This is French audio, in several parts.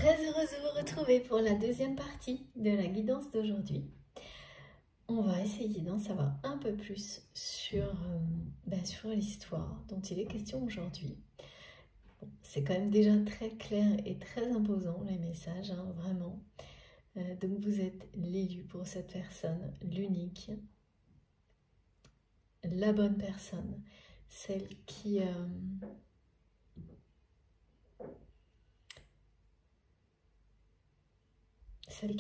Très heureuse de vous retrouver pour la deuxième partie de la guidance d'aujourd'hui. On va essayer d'en savoir un peu plus sur l'histoire dont il est question aujourd'hui. Bon, c'est quand même déjà très clair et très imposant les messages, hein, vraiment. Donc vous êtes l'élu pour cette personne, l'unique, la bonne personne, celle qui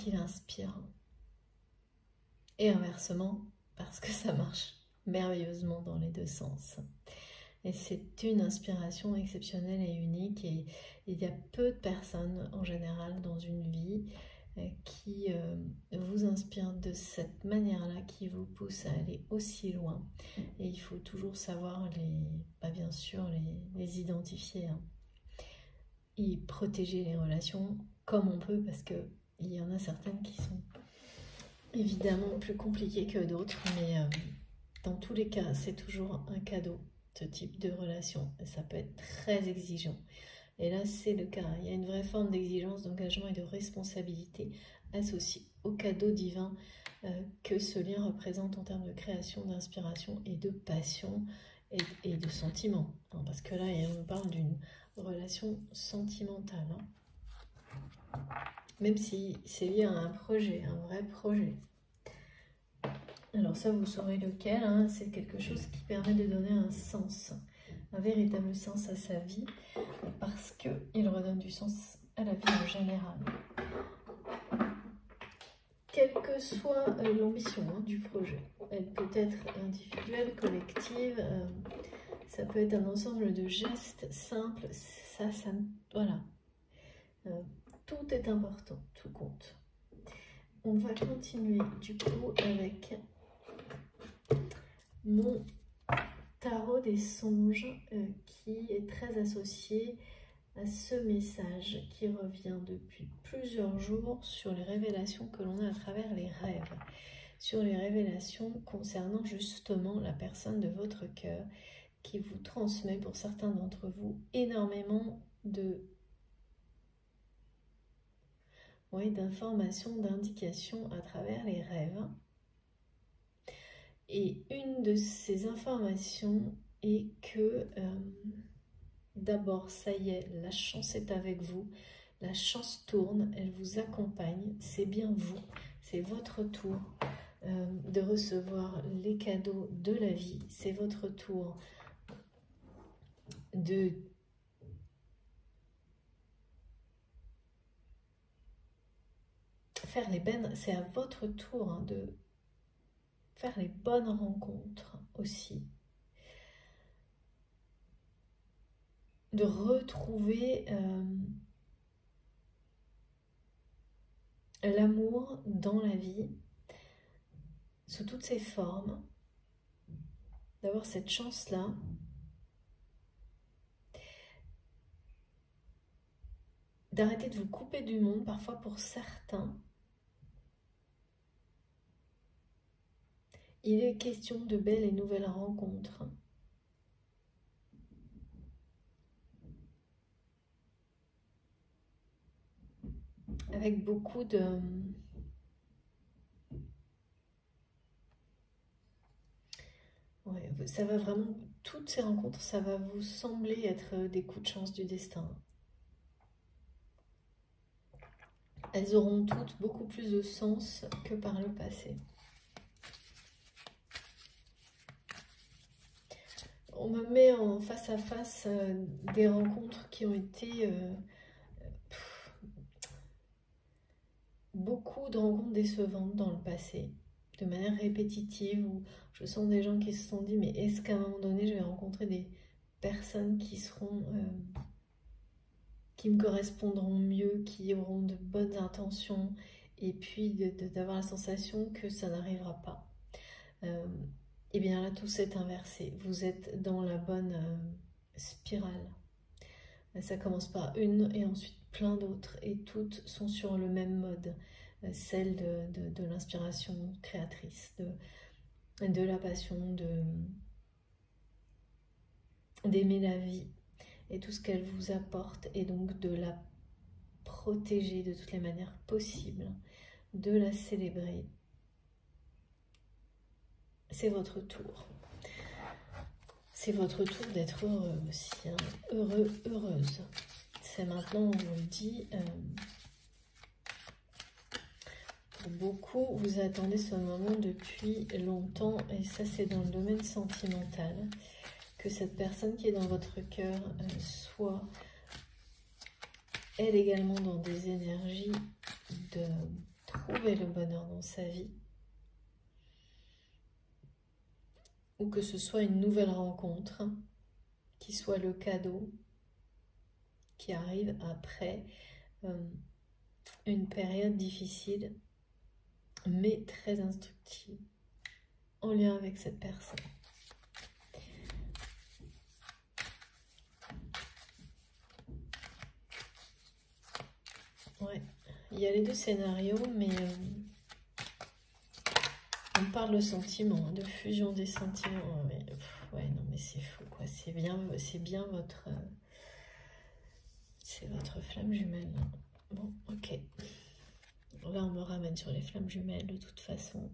l'inspire. Et inversement, parce que ça marche merveilleusement dans les deux sens. Et c'est une inspiration exceptionnelle et unique, et il y a peu de personnes en général dans une vie qui vous inspirent de cette manière-là, qui vous poussent à aller aussi loin. Et il faut toujours savoir bien sûr les identifier, hein, et protéger les relations comme on peut, parce qu'il y en a certaines qui sont évidemment plus compliquées que d'autres, mais dans tous les cas, c'est toujours un cadeau, ce type de relation. Ça peut être très exigeant. Et là, c'est le cas. Il y a une vraie forme d'exigence, d'engagement et de responsabilité associée au cadeau divin que ce lien représente en termes de création, d'inspiration et de passion et de sentiment. Parce que là, on parle d'une relation sentimentale, hein. Même si c'est lié à un projet, un vrai projet. Alors ça, vous saurez lequel, hein. C'est quelque chose qui permet de donner un sens, un véritable sens à sa vie, parce qu'il redonne du sens à la vie en général. Quelle que soit l'ambition, hein, du projet, elle peut être individuelle, collective, ça peut être un ensemble de gestes simples, voilà. Tout est important, tout compte. On va continuer du coup avec mon tarot des songes qui est très associé à ce message qui revient depuis plusieurs jours sur les révélations que l'on a à travers les rêves, sur les révélations concernant justement la personne de votre cœur qui vous transmet pour certains d'entre vous énormément d'informations, d'indications à travers les rêves. Et une de ces informations est que d'abord, ça y est, la chance est avec vous, la chance tourne, elle vous accompagne, c'est bien vous, c'est votre tour de recevoir les cadeaux de la vie, c'est votre tour de faire les bonnes, c'est à votre tour, hein, de faire les bonnes rencontres aussi, de retrouver l'amour dans la vie sous toutes ses formes, d'avoir cette chance-là, d'arrêter de vous couper du monde, parfois pour certains. Il est question de belles et nouvelles rencontres. Avec beaucoup de... Ouais, ça va vraiment... Toutes ces rencontres, ça va vous sembler être des coups de chance du destin. Elles auront toutes beaucoup plus de sens que par le passé. On me met en face à face des rencontres qui ont été... beaucoup de rencontres décevantes dans le passé, de manière répétitive, où je sens des gens qui se sont dit, mais est-ce qu'à un moment donné, je vais rencontrer des personnes qui seront... qui me correspondront mieux, qui auront de bonnes intentions, et puis d'avoir la sensation que ça n'arrivera pas. Et bien là, tout s'est inversé. Vous êtes dans la bonne spirale. Ça commence par une et ensuite plein d'autres, et toutes sont sur le même mode, celle de l'inspiration créatrice, de la passion, d'aimer la vie et tout ce qu'elle vous apporte, et donc de la protéger de toutes les manières possibles, de la célébrer. C'est votre tour. C'est votre tour d'être heureux aussi, hein. Heureux, heureuse. C'est maintenant, on vous le dit, pour beaucoup, vous attendez ce moment depuis longtemps, et ça c'est dans le domaine sentimental, que cette personne qui est dans votre cœur soit elle également dans des énergies de trouver le bonheur dans sa vie, ou que ce soit une nouvelle rencontre, hein, qui soit le cadeau qui arrive après une période difficile, mais très instructive, en lien avec cette personne. Ouais, il y a les deux scénarios, mais on parle de sentiments, de fusion des sentiments. Mais, ouais, non, mais c'est fou, quoi. C'est bien votre... c'est votre flamme jumelle. Bon, ok. Là, on me ramène sur les flammes jumelles, de toute façon.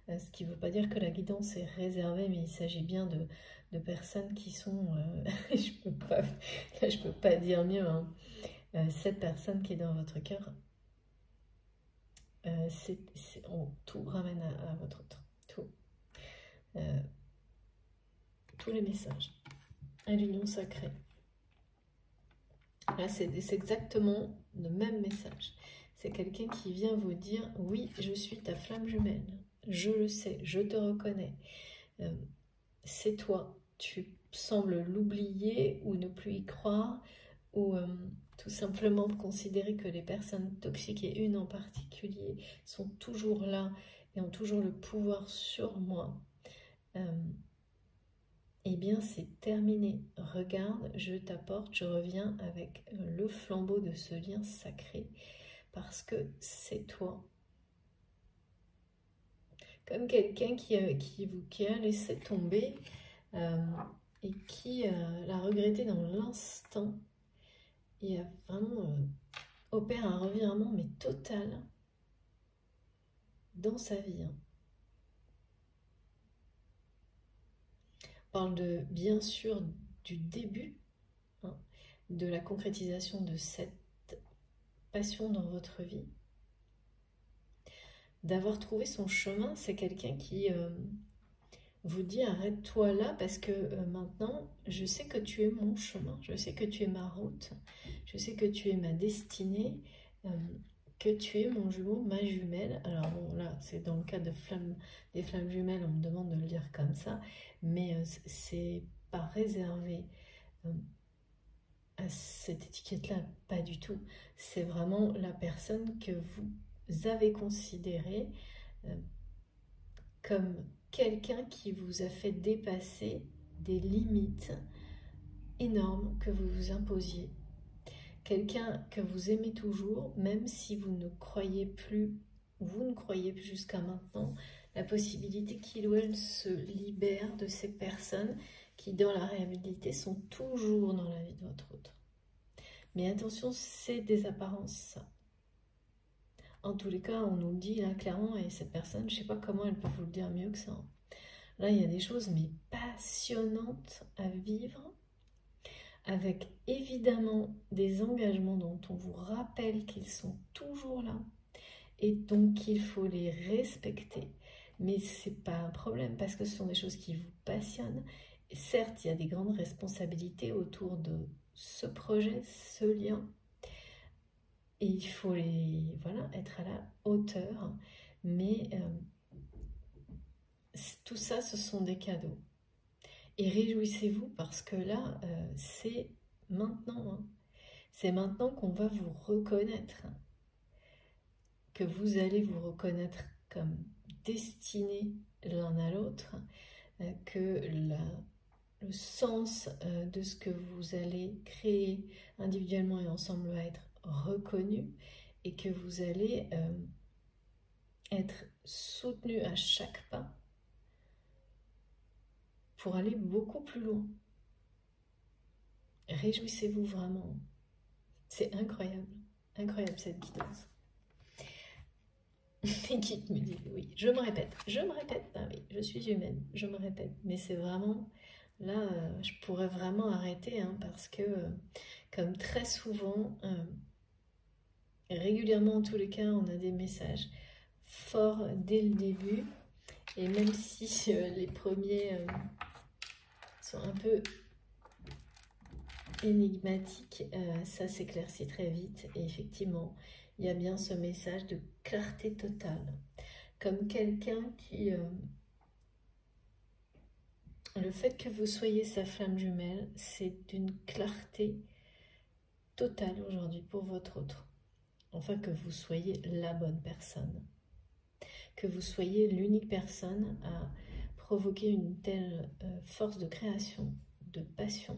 Ce qui ne veut pas dire que la guidance est réservée, mais il s'agit bien de personnes qui sont... je peux pas dire mieux, hein. Cette personne qui est dans votre cœur, tout ramène à votre temps. Tout. Tous les messages. À l'union sacrée. Là, c'est exactement le même message. C'est quelqu'un qui vient vous dire, oui, je suis ta flamme jumelle. Je le sais, je te reconnais. C'est toi. Tu sembles l'oublier ou ne plus y croire, ou tout simplement considérer que les personnes toxiques, et une en particulier, sont toujours là et ont toujours le pouvoir sur moi. Eh bien, c'est terminé. Regarde, je t'apporte, je reviens avec le flambeau de ce lien sacré, parce que c'est toi. Comme quelqu'un qui a laissé tomber et qui l'a regretté dans l'instant et a vraiment opère un revirement, mais total, dans sa vie. On parle bien sûr du début, hein, de la concrétisation de cette passion dans votre vie. D'avoir trouvé son chemin, c'est quelqu'un qui vous dit arrête-toi là parce que maintenant je sais que tu es mon chemin, je sais que tu es ma route, je sais que tu es ma destinée, que tu es mon jumeau, ma jumelle. Alors bon, là c'est dans le cas des flammes jumelles, on me demande de le dire comme ça, mais c'est pas réservé à cette étiquette-là, pas du tout. C'est vraiment la personne que vous avez considérée comme quelqu'un qui vous a fait dépasser des limites énormes que vous vous imposiez. Quelqu'un que vous aimez toujours, même si vous ne croyez plus jusqu'à maintenant la possibilité qu'il ou elle se libère de ces personnes qui, dans la réalité, sont toujours dans la vie de votre autre. Mais attention, c'est des apparences, ça. En tous les cas, on nous le dit là clairement, et cette personne, je ne sais pas comment elle peut vous le dire mieux que ça. Là, il y a des choses mais passionnantes à vivre, avec évidemment des engagements dont on vous rappelle qu'ils sont toujours là, et donc il faut les respecter. Mais ce n'est pas un problème, parce que ce sont des choses qui vous passionnent. Et certes, il y a des grandes responsabilités autour de ce projet, ce lien, et il faut être à la hauteur, mais tout ça, ce sont des cadeaux. Et réjouissez-vous parce que là, c'est maintenant. Hein. C'est maintenant qu'on va vous reconnaître. Que vous allez vous reconnaître comme destinés l'un à l'autre. Que le sens de ce que vous allez créer individuellement et ensemble va être reconnu. Et que vous allez être soutenu à chaque pas pour aller beaucoup plus loin. Réjouissez-vous vraiment. C'est incroyable. incroyable cette guidance. Les guides me disent, oui, je me répète, ben oui, je suis humaine, je me répète. Mais c'est vraiment, là, je pourrais vraiment arrêter, hein, parce que, comme très souvent, régulièrement en tous les cas, on a des messages forts dès le début. Et même si les premiers sont un peu énigmatique, ça s'éclaircit très vite et effectivement, il y a bien ce message de clarté totale. Comme quelqu'un qui... le fait que vous soyez sa flamme jumelle, c'est d'une clarté totale aujourd'hui pour votre autre. Enfin, que vous soyez la bonne personne. Que vous soyez l'unique personne à provoquer une telle force de création, de passion,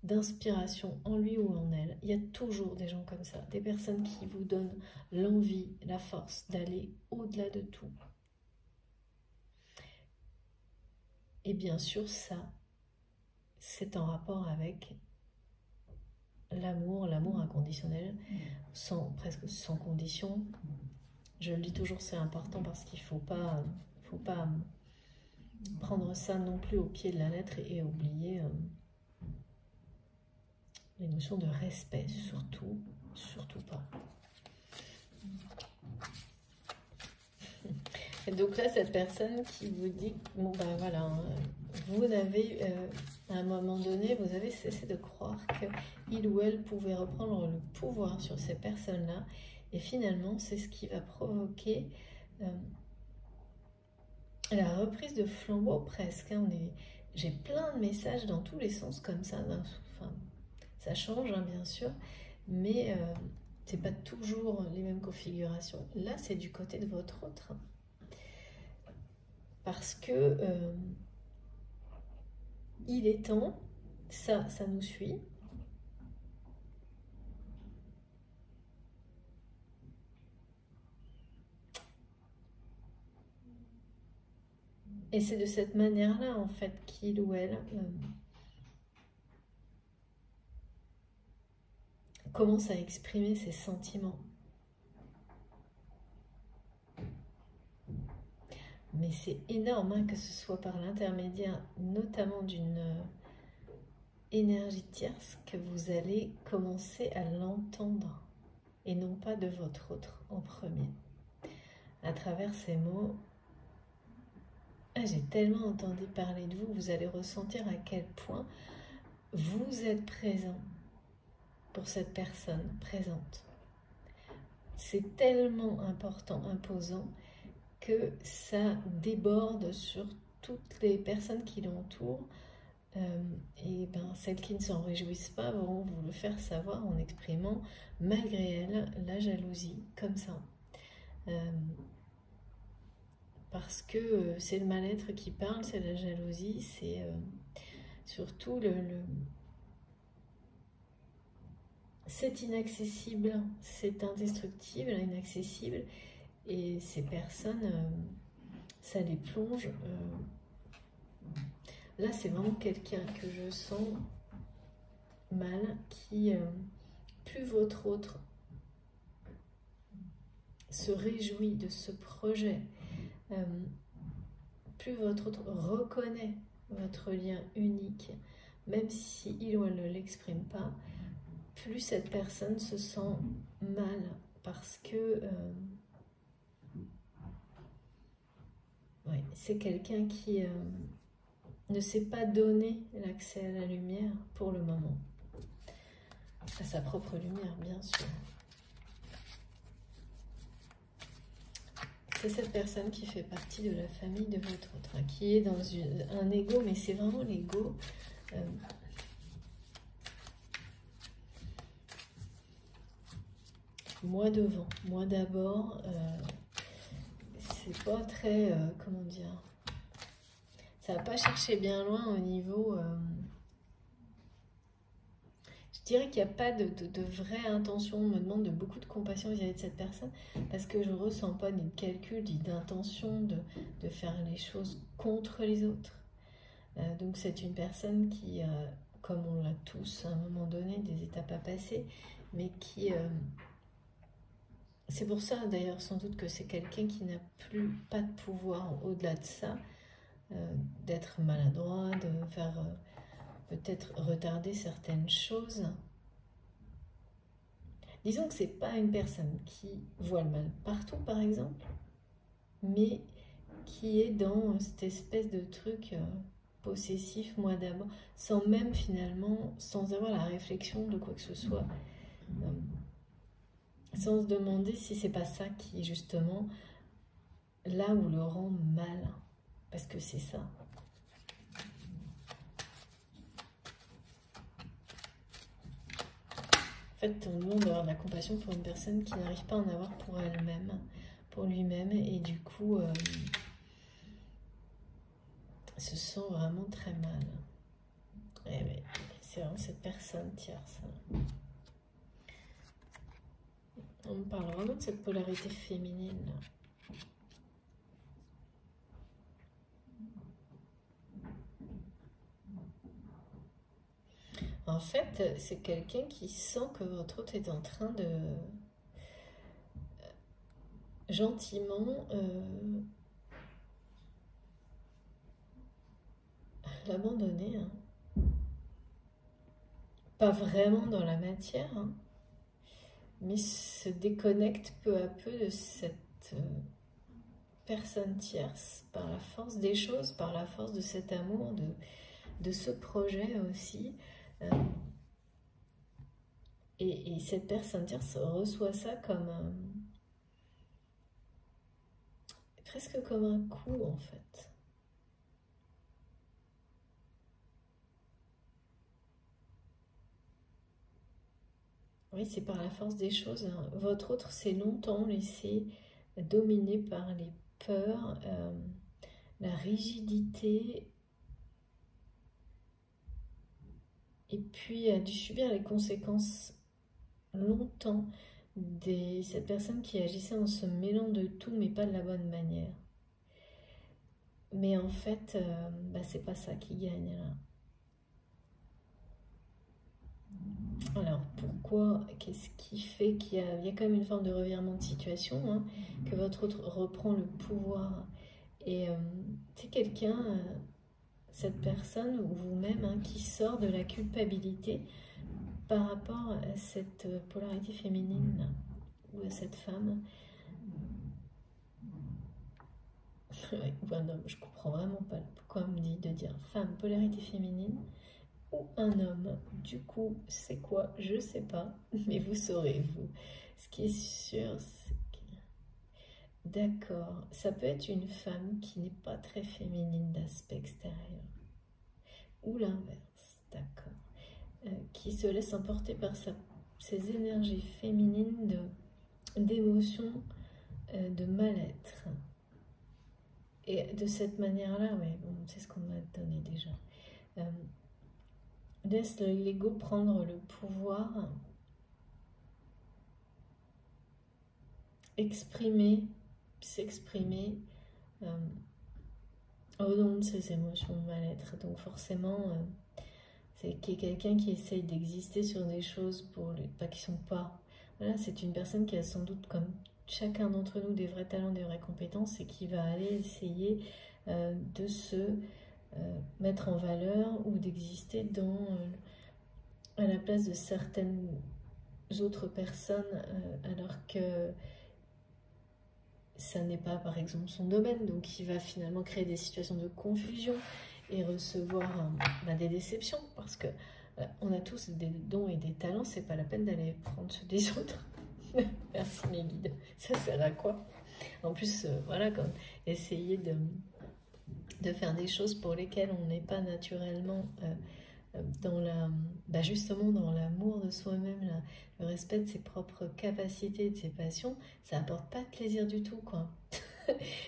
d'inspiration en lui ou en elle. Il y a toujours des gens comme ça, des personnes qui vous donnent l'envie, la force d'aller au-delà de tout. Et bien sûr, ça, c'est en rapport avec l'amour, l'amour inconditionnel, presque sans condition. Je le dis toujours, c'est important parce qu'il faut pas prendre ça non plus au pied de la lettre et oublier les notions de respect, surtout pas. Et donc là, cette personne qui vous dit, bon ben voilà, hein, vous avez, à un moment donné, vous avez cessé de croire qu'il ou elle pouvait reprendre le pouvoir sur ces personnes-là, et finalement, c'est ce qui va provoquer la reprise de flambeau presque. Hein, j'ai plein de messages dans tous les sens comme ça, enfin, ça change hein, bien sûr, mais c'est pas toujours les mêmes configurations. Là, c'est du côté de votre autre. Parce que il est temps, ça nous suit. Et c'est de cette manière-là, en fait, qu'il ou elle commence à exprimer ses sentiments. Mais c'est énorme hein, que ce soit par l'intermédiaire notamment d'une énergie tierce que vous allez commencer à l'entendre et non pas de votre autre en premier. À travers ces mots, j'ai tellement entendu parler de vous, vous allez ressentir à quel point vous êtes présent pour cette personne présente. C'est tellement important, imposant, que ça déborde sur toutes les personnes qui l'entourent. Et ben, celles qui ne s'en réjouissent pas vont vous le faire savoir en exprimant, malgré elles, la jalousie, comme ça. Parce que c'est le mal-être qui parle, c'est la jalousie, c'est surtout c'est inaccessible, c'est indestructible, inaccessible, et ces personnes, ça les plonge. Là, c'est vraiment quelqu'un que je sens mal, qui, plus votre autre se réjouit de ce projet, plus votre autre reconnaît votre lien unique, même si il ou elle ne l'exprime pas, plus cette personne se sent mal parce que ouais, c'est quelqu'un qui ne sait pas donner l'accès à la lumière pour le moment, à sa propre lumière bien sûr. C'est cette personne qui fait partie de la famille de votre autre, hein, qui est dans un ego, mais c'est vraiment l'ego. Moi devant, moi d'abord, c'est pas très, comment dire, ça va pas chercher bien loin au niveau, je dirais qu'il n'y a pas de vraie intention. On me demande de beaucoup de compassion vis-à-vis de cette personne, parce que je ne ressens pas ni de calcul, ni d'intention de faire les choses contre les autres. Donc c'est une personne qui, comme on l'a tous à un moment donné, des étapes à passer, mais qui C'est pour ça d'ailleurs sans doute que c'est quelqu'un qui n'a plus pas de pouvoir au-delà de ça, d'être maladroit, de faire peut-être retarder certaines choses. Disons que c'est pas une personne qui voit le mal partout par exemple, mais qui est dans cette espèce de truc possessif, moi d'abord, sans même finalement, sans avoir la réflexion de quoi que ce soit, sans se demander si c'est pas ça qui justement là où le rend mal, parce que c'est ça. En fait, on demande d'avoir de la compassion pour une personne qui n'arrive pas à en avoir pour elle-même, pour lui-même, et du coup se sent vraiment très mal. Et oui, c'est vraiment cette personne tierce. On me parle vraiment de cette polarité féminine là. En fait, c'est quelqu'un qui sent que votre autre est en train de gentiment l'abandonner. Hein. Pas vraiment dans la matière, hein, mais se déconnecte peu à peu de cette personne tierce par la force des choses, par la force de cet amour, de ce projet aussi. Et cette personne tierce reçoit ça comme presque comme un coup en fait. Oui, c'est par la force des choses. Hein. Votre autre s'est longtemps laissé dominer par les peurs, la rigidité, et puis a dû subir les conséquences longtemps de cette personne qui agissait en se mêlant de tout, mais pas de la bonne manière. Mais en fait, c'est pas ça qui gagne là. Alors pourquoi, qu'est-ce qui fait qu'il y a quand même une forme de revirement de situation, hein, que votre autre reprend le pouvoir. Et c'est quelqu'un, cette personne ou vous-même, hein, qui sort de la culpabilité par rapport à cette polarité féminine là, ou à cette femme. Ou un homme, je comprends vraiment pas pourquoi on me dit de dire femme, polarité féminine, ou un homme. Du coup, c'est quoi? Je sais pas, mais vous saurez, vous. Ce qui est sûr, c'est que... D'accord, ça peut être une femme qui n'est pas très féminine d'aspect extérieur. Ou l'inverse, d'accord. Qui se laisse emporter par ses énergies féminines d'émotion, de mal-être. Et de cette manière-là, ouais, bon, c'est ce qu'on m'a donné déjà. Laisse l'ego prendre le pouvoir, s'exprimer au nom de ses émotions de mal-être. Donc forcément, c'est quelqu'un qui essaye d'exister sur des choses pour pas qui sont pas. Voilà, c'est une personne qui a sans doute, comme chacun d'entre nous, des vrais talents, des vraies compétences et qui va aller essayer de se mettre en valeur ou d'exister à la place de certaines autres personnes alors que ça n'est pas par exemple son domaine, donc il va finalement créer des situations de confusion et recevoir des déceptions parce que on a tous des dons et des talents, c'est pas la peine d'aller prendre ceux des autres. Merci mes guides, ça sert à quoi? En plus, voilà, comme essayer de faire des choses pour lesquelles on n'est pas naturellement dans justement dans l'amour de soi-même, le respect de ses propres capacités, de ses passions, ça apporte pas de plaisir du tout, quoi.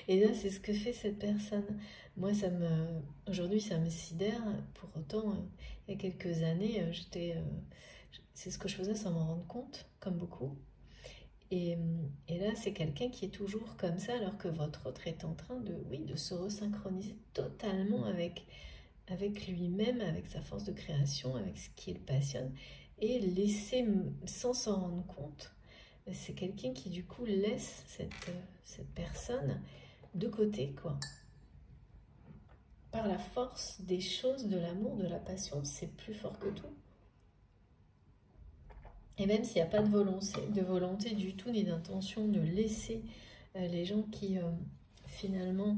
Et là, c'est ce que fait cette personne. Moi, aujourd'hui, ça me sidère. Pour autant, il y a quelques années, c'est ce que je faisais sans m'en rendre compte, comme beaucoup. Et là, c'est quelqu'un qui est toujours comme ça, alors que votre autre est en train de se resynchroniser totalement avec lui-même, avec sa force de création, avec ce qui le passionne, et laisser, sans s'en rendre compte, c'est quelqu'un qui du coup laisse cette personne de côté, quoi. Par la force des choses, de l'amour, de la passion, c'est plus fort que tout. Et même s'il n'y a pas de volonté du tout, ni d'intention de laisser les gens qui finalement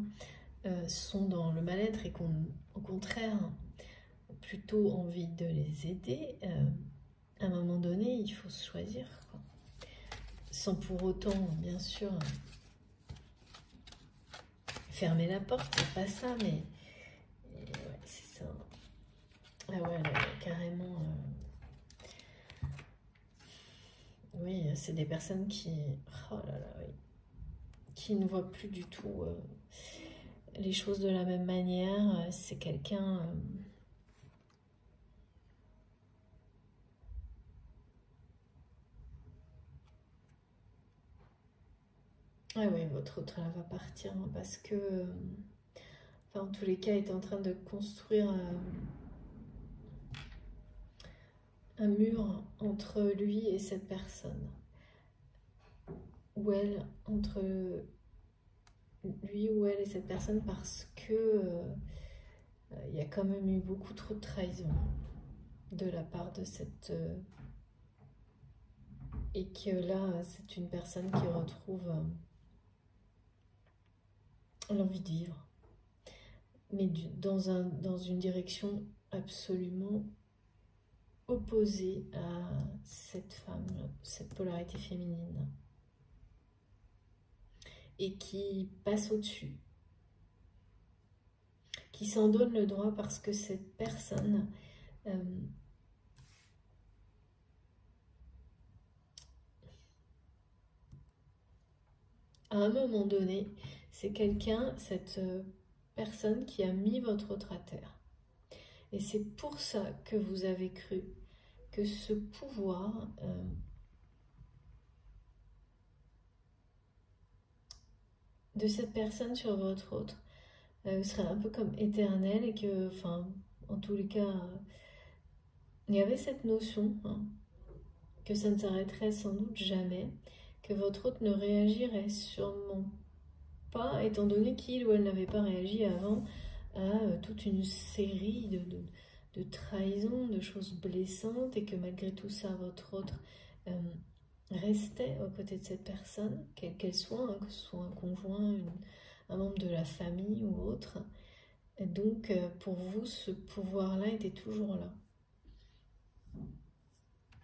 sont dans le mal-être et qu'ont au contraire plutôt envie de les aider, à un moment donné, il faut se choisir, quoi. Sans pour autant, bien sûr, fermer la porte, c'est pas ça, mais ouais, c'est ça. Ah ouais, là, carrément. Oui, c'est des personnes qui, oh là là, oui, qui ne voient plus du tout les choses de la même manière. C'est quelqu'un. Ah oui, votre autre là va partir hein, parce que, enfin, en tous les cas, est en train de construire un mur entre lui et cette personne. Ou elle, entre lui ou elle et cette personne parce que il y a quand même eu beaucoup trop de trahison de la part de cette... et que là, c'est une personne qui retrouve l'envie de vivre. Mais dans une direction absolument opposée à cette femme, cette polarité féminine. Et qui passe au-dessus. Qui s'en donne le droit parce que cette personne... à un moment donné, c'est quelqu'un, cette personne qui a mis votre autre à terre. Et c'est pour ça que vous avez cru que ce pouvoir de cette personne sur votre autre serait un peu comme éternel et que, enfin, en tous les cas, il y avait cette notion hein, que ça ne s'arrêterait sans doute jamais, que votre autre ne réagirait sûrement pas, étant donné qu'il ou elle n'avait pas réagi avant à toute une série de trahisons, de choses blessantes, et que malgré tout ça, votre autre restait aux côtés de cette personne, quelle qu'elle soit, hein, que ce soit un conjoint, un membre de la famille ou autre. Et donc, pour vous, ce pouvoir-là était toujours là.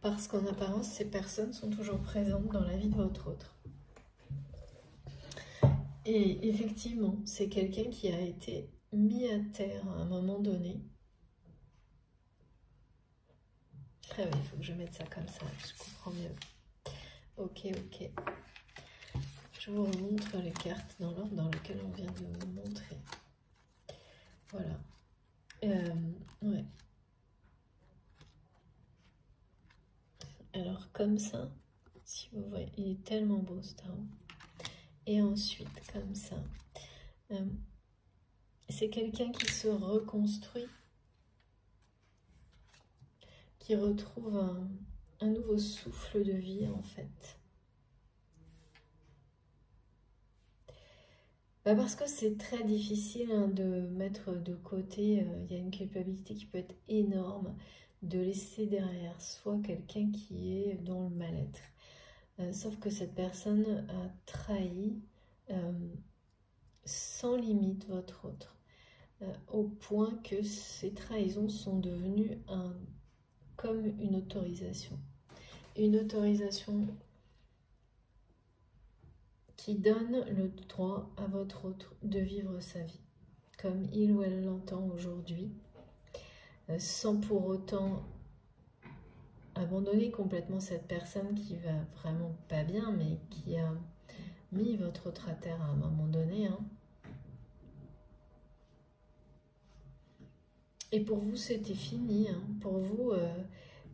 Parce qu'en apparence, ces personnes sont toujours présentes dans la vie de votre autre. Et effectivement, c'est quelqu'un qui a été mis à terre à un moment donné. Ah oui, il faut que je mette ça comme ça, je comprends mieux. Ok. Je vous remontre les cartes dans l'ordre dans lequel on vient de vous montrer. Voilà. Ouais. Alors comme ça, si vous voyez, il est tellement beau ce tarot. Et ensuite, comme ça, c'est quelqu'un qui se reconstruit, qui retrouve un nouveau souffle de vie en fait. Parce que c'est très difficile hein, de mettre de côté, il y a une culpabilité qui peut être énorme, de laisser derrière soi quelqu'un qui est dans le mal-être. Sauf que cette personne a trahi sans limite votre autre, au point que ces trahisons sont devenues comme une autorisation. Une autorisation qui donne le droit à votre autre de vivre sa vie, comme il ou elle l'entend aujourd'hui, sans pour autant abandonner complètement cette personne qui va vraiment pas bien, mais qui a mis votre autre à terre à un moment donné. Hein. Et pour vous, c'était fini. Hein. Pour vous,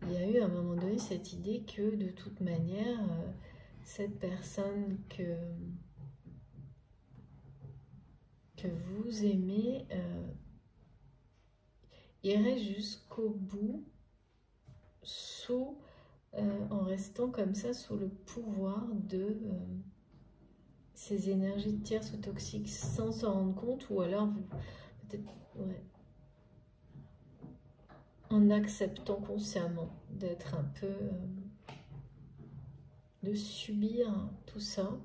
il y a eu à un moment donné cette idée que de toute manière, cette personne que vous aimez irait jusqu'au bout sous en restant comme ça sous le pouvoir de ces énergies tierces ou toxiques sans s'en rendre compte, ou alors vous peut-être en acceptant consciemment d'être un peu de subir tout ça.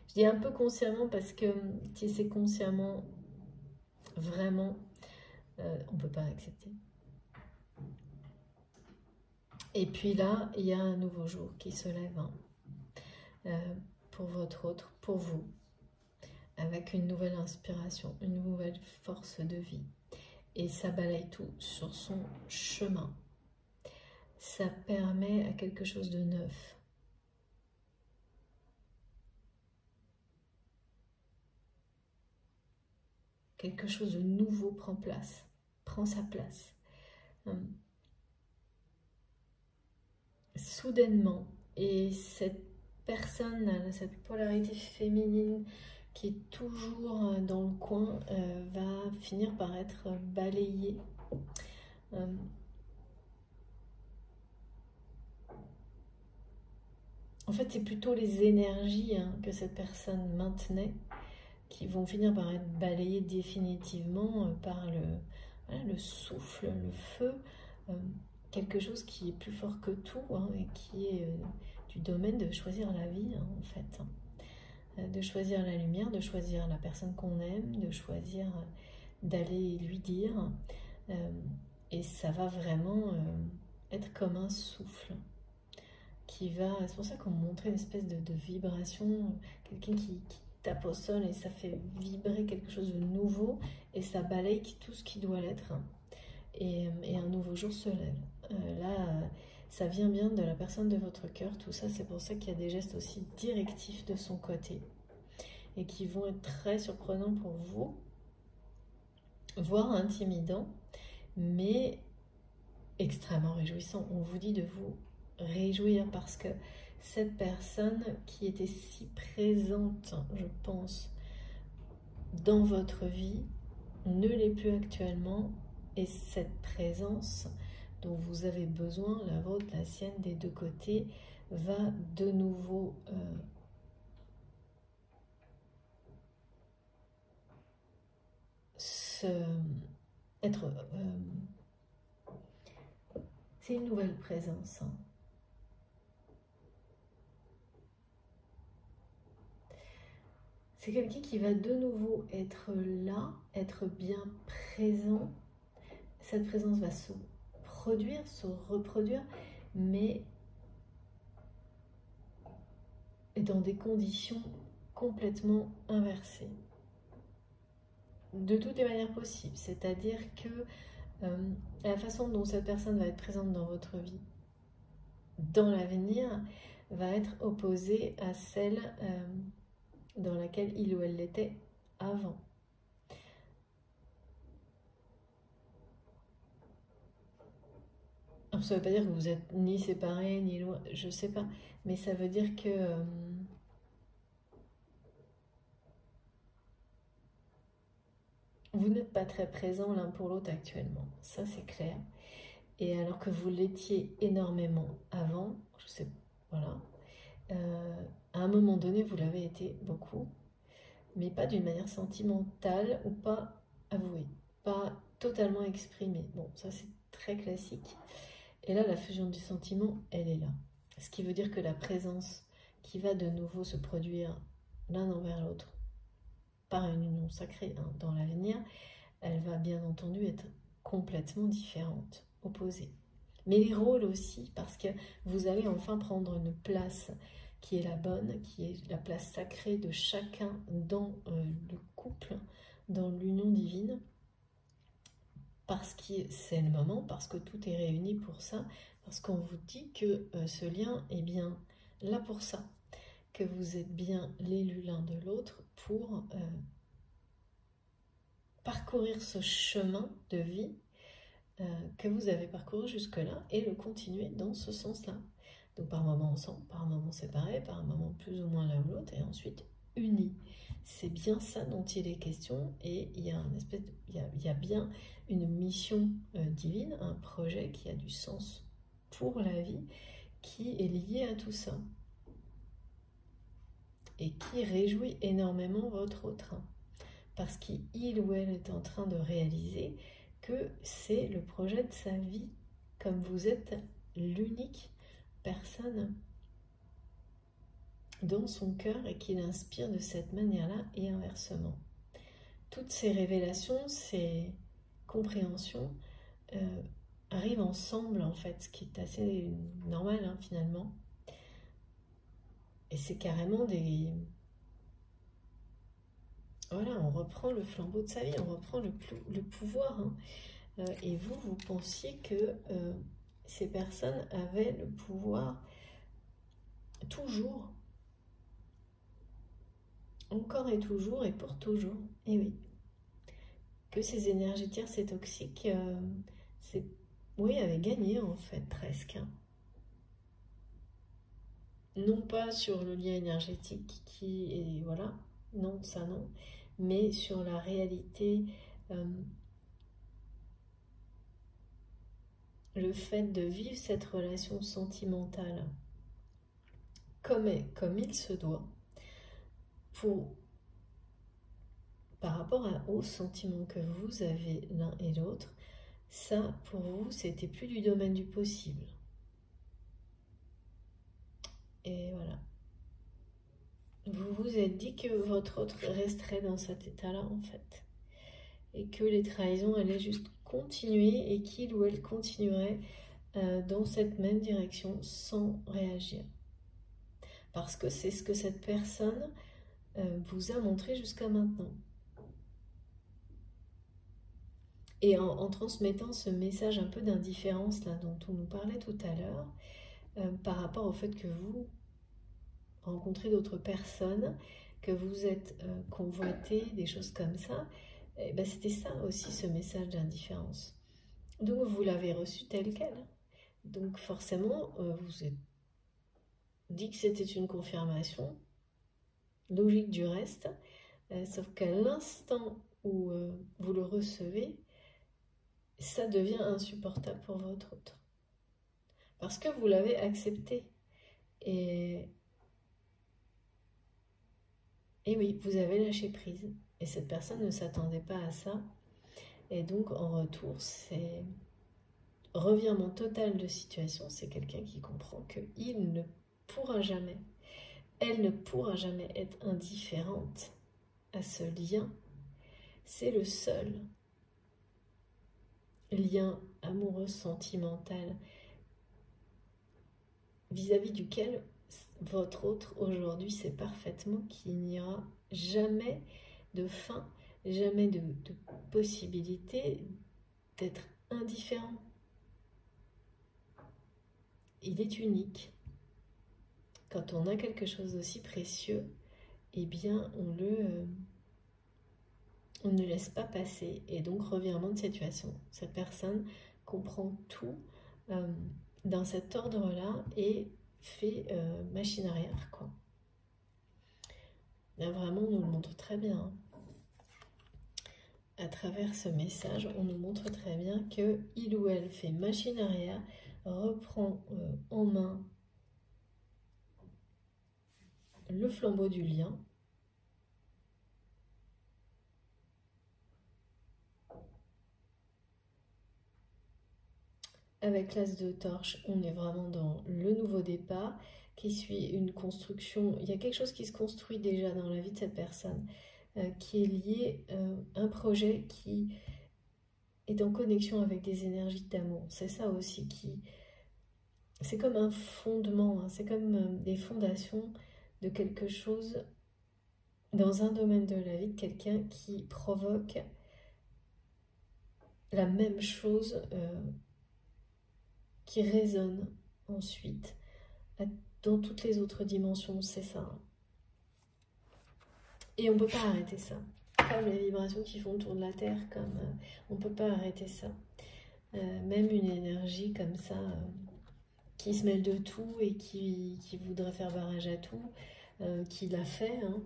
Je dis un peu consciemment parce que si c'est consciemment vraiment on ne peut pas accepter. Et puis là il y a un nouveau jour qui se lève pour votre autre, pour vous, avec une nouvelle inspiration, une nouvelle force de vie. Et ça balaye tout sur son chemin. Ça permet à quelque chose de neuf. Quelque chose de nouveau prend sa place. Soudainement, et cette personne, cette polarité féminine qui est toujours dans le coin, va finir par être balayée. En fait, c'est plutôt les énergies que cette personne maintenait qui vont finir par être balayées définitivement par le souffle, le feu, quelque chose qui est plus fort que tout et qui est du domaine de choisir la vie en fait. De choisir la lumière, de choisir la personne qu'on aime, de choisir d'aller lui dire. Et ça va vraiment être comme un souffle qui va... C'est pour ça qu'on montrait une espèce de vibration, quelqu'un qui tape au sol et ça fait vibrer quelque chose de nouveau et ça balaye tout ce qui doit l'être. Et un nouveau jour se lève. Là, ça vient bien de la personne de votre cœur, tout ça. C'est pour ça qu'il y a des gestes aussi directifs de son côté et qui vont être très surprenants pour vous, voire intimidants, mais extrêmement réjouissants. On vous dit de vous réjouir parce que cette personne qui était si présente, je pense, dans votre vie, ne l'est plus actuellement. Et cette présence dont vous avez besoin, la vôtre, la sienne, des deux côtés, va de nouveau être... c'est une nouvelle présence. C'est quelqu'un qui va de nouveau être là, être bien présent. Cette présence va se produire, se reproduire, mais dans des conditions complètement inversées. De toutes les manières possibles, c'est-à-dire que la façon dont cette personne va être présente dans votre vie, dans l'avenir, va être opposée à celle dans laquelle il ou elle l'était avant. Alors, ça ne veut pas dire que vous êtes ni séparés, ni loin, je ne sais pas, mais ça veut dire que vous n'êtes pas très présents l'un pour l'autre actuellement, ça c'est clair. Et alors que vous l'étiez énormément avant, je sais, voilà, à un moment donné vous l'avez été beaucoup, mais pas d'une manière sentimentale ou pas avouée, pas totalement exprimée. Bon, ça c'est très classique. Et là, la fusion du sentiment, elle est là. Ce qui veut dire que la présence qui va de nouveau se produire l'un envers l'autre par une union sacrée dans l'avenir, elle va bien entendu être complètement différente, opposée. Mais les rôles aussi, parce que vous allez enfin prendre une place qui est la bonne, qui est la place sacrée de chacun dans le couple, dans l'union divine, parce que c'est le moment, parce que tout est réuni pour ça, parce qu'on vous dit que ce lien est bien là pour ça, que vous êtes bien l'élu l'un de l'autre pour parcourir ce chemin de vie que vous avez parcouru jusque-là et le continuer dans ce sens-là. Donc par moments ensemble, par moments séparés, par moments plus ou moins l'un ou l'autre, et ensuite unis. C'est bien ça dont il est question, et il y a il y a bien une mission divine, un projet qui a du sens pour la vie qui est lié à tout ça et qui réjouit énormément votre autre, parce qu'il ou elle est en train de réaliser que c'est le projet de sa vie, comme vous êtes l'unique personne dans son cœur et qui l'inspire de cette manière-là et inversement. Toutes ces révélations, ces compréhensions arrivent ensemble en fait, ce qui est assez normal hein, finalement. Et c'est carrément des... Voilà, on reprend le flambeau de sa vie, on reprend le pouvoir. Hein. Et vous pensiez que ces personnes avaient le pouvoir toujours, encore et toujours et pour toujours. Et oui, que ces énergies tierces et toxiques, oui, avaient gagné en fait presque. Hein. Non pas sur le lien énergétique qui est, voilà, non, ça non, mais sur la réalité, le fait de vivre cette relation sentimentale comme il se doit, par rapport aux sentiments que vous avez l'un et l'autre, ça, pour vous, c'était plus du domaine du possible. Et voilà. Vous vous êtes dit que votre autre resterait dans cet état-là, en fait. Et que les trahisons allaient juste continuer et qu'il ou elle continuerait dans cette même direction sans réagir. Parce que c'est ce que cette personne vous a montré jusqu'à maintenant. Et en transmettant ce message un peu d'indifférence là dont on nous parlait tout à l'heure, par rapport au fait que vous rencontrez d'autres personnes, que vous êtes convoité, des choses comme ça, et ben c'était ça aussi ce message d'indifférence. Donc vous l'avez reçu tel quel. Donc forcément, vous êtes dit que c'était une confirmation logique du reste, sauf qu'à l'instant où vous le recevez, ça devient insupportable pour votre autre. Parce que vous l'avez accepté. Et oui, vous avez lâché prise. Et cette personne ne s'attendait pas à ça. Et donc, en retour, c'est revirement total de situation. C'est quelqu'un qui comprend qu'il ne pourra jamais, elle ne pourra jamais être indifférente à ce lien. C'est le seul lien amoureux, sentimental, vis-à-vis duquel votre autre aujourd'hui sait parfaitement qu'il n'y aura jamais de fin, jamais de possibilité d'être indifférent. Il est unique. Quand on a quelque chose d'aussi précieux, eh bien on ne laisse pas passer. Et donc revirement de situation. Cette personne comprend tout dans cet ordre-là et fait machine arrière, quoi. Là, vraiment, on nous le montre très bien. Hein. À travers ce message, on nous montre très bien que il ou elle fait machine arrière, reprend en main le flambeau du lien. Avec l'as de torche, on est vraiment dans le nouveau départ qui suit une construction. Il y a quelque chose qui se construit déjà dans la vie de cette personne qui est lié à un projet qui est en connexion avec des énergies d'amour. C'est ça aussi qui... C'est comme un fondement, hein, c'est comme des fondations de quelque chose dans un domaine de la vie de quelqu'un qui provoque la même chose qui résonne ensuite dans toutes les autres dimensions, c'est ça. Et on ne peut pas arrêter ça. Comme les vibrations qui font le tour de la Terre, on ne peut pas arrêter ça. Même une énergie comme ça, qui se mêle de tout et qui voudrait faire barrage à tout, qui l'a fait. Hein.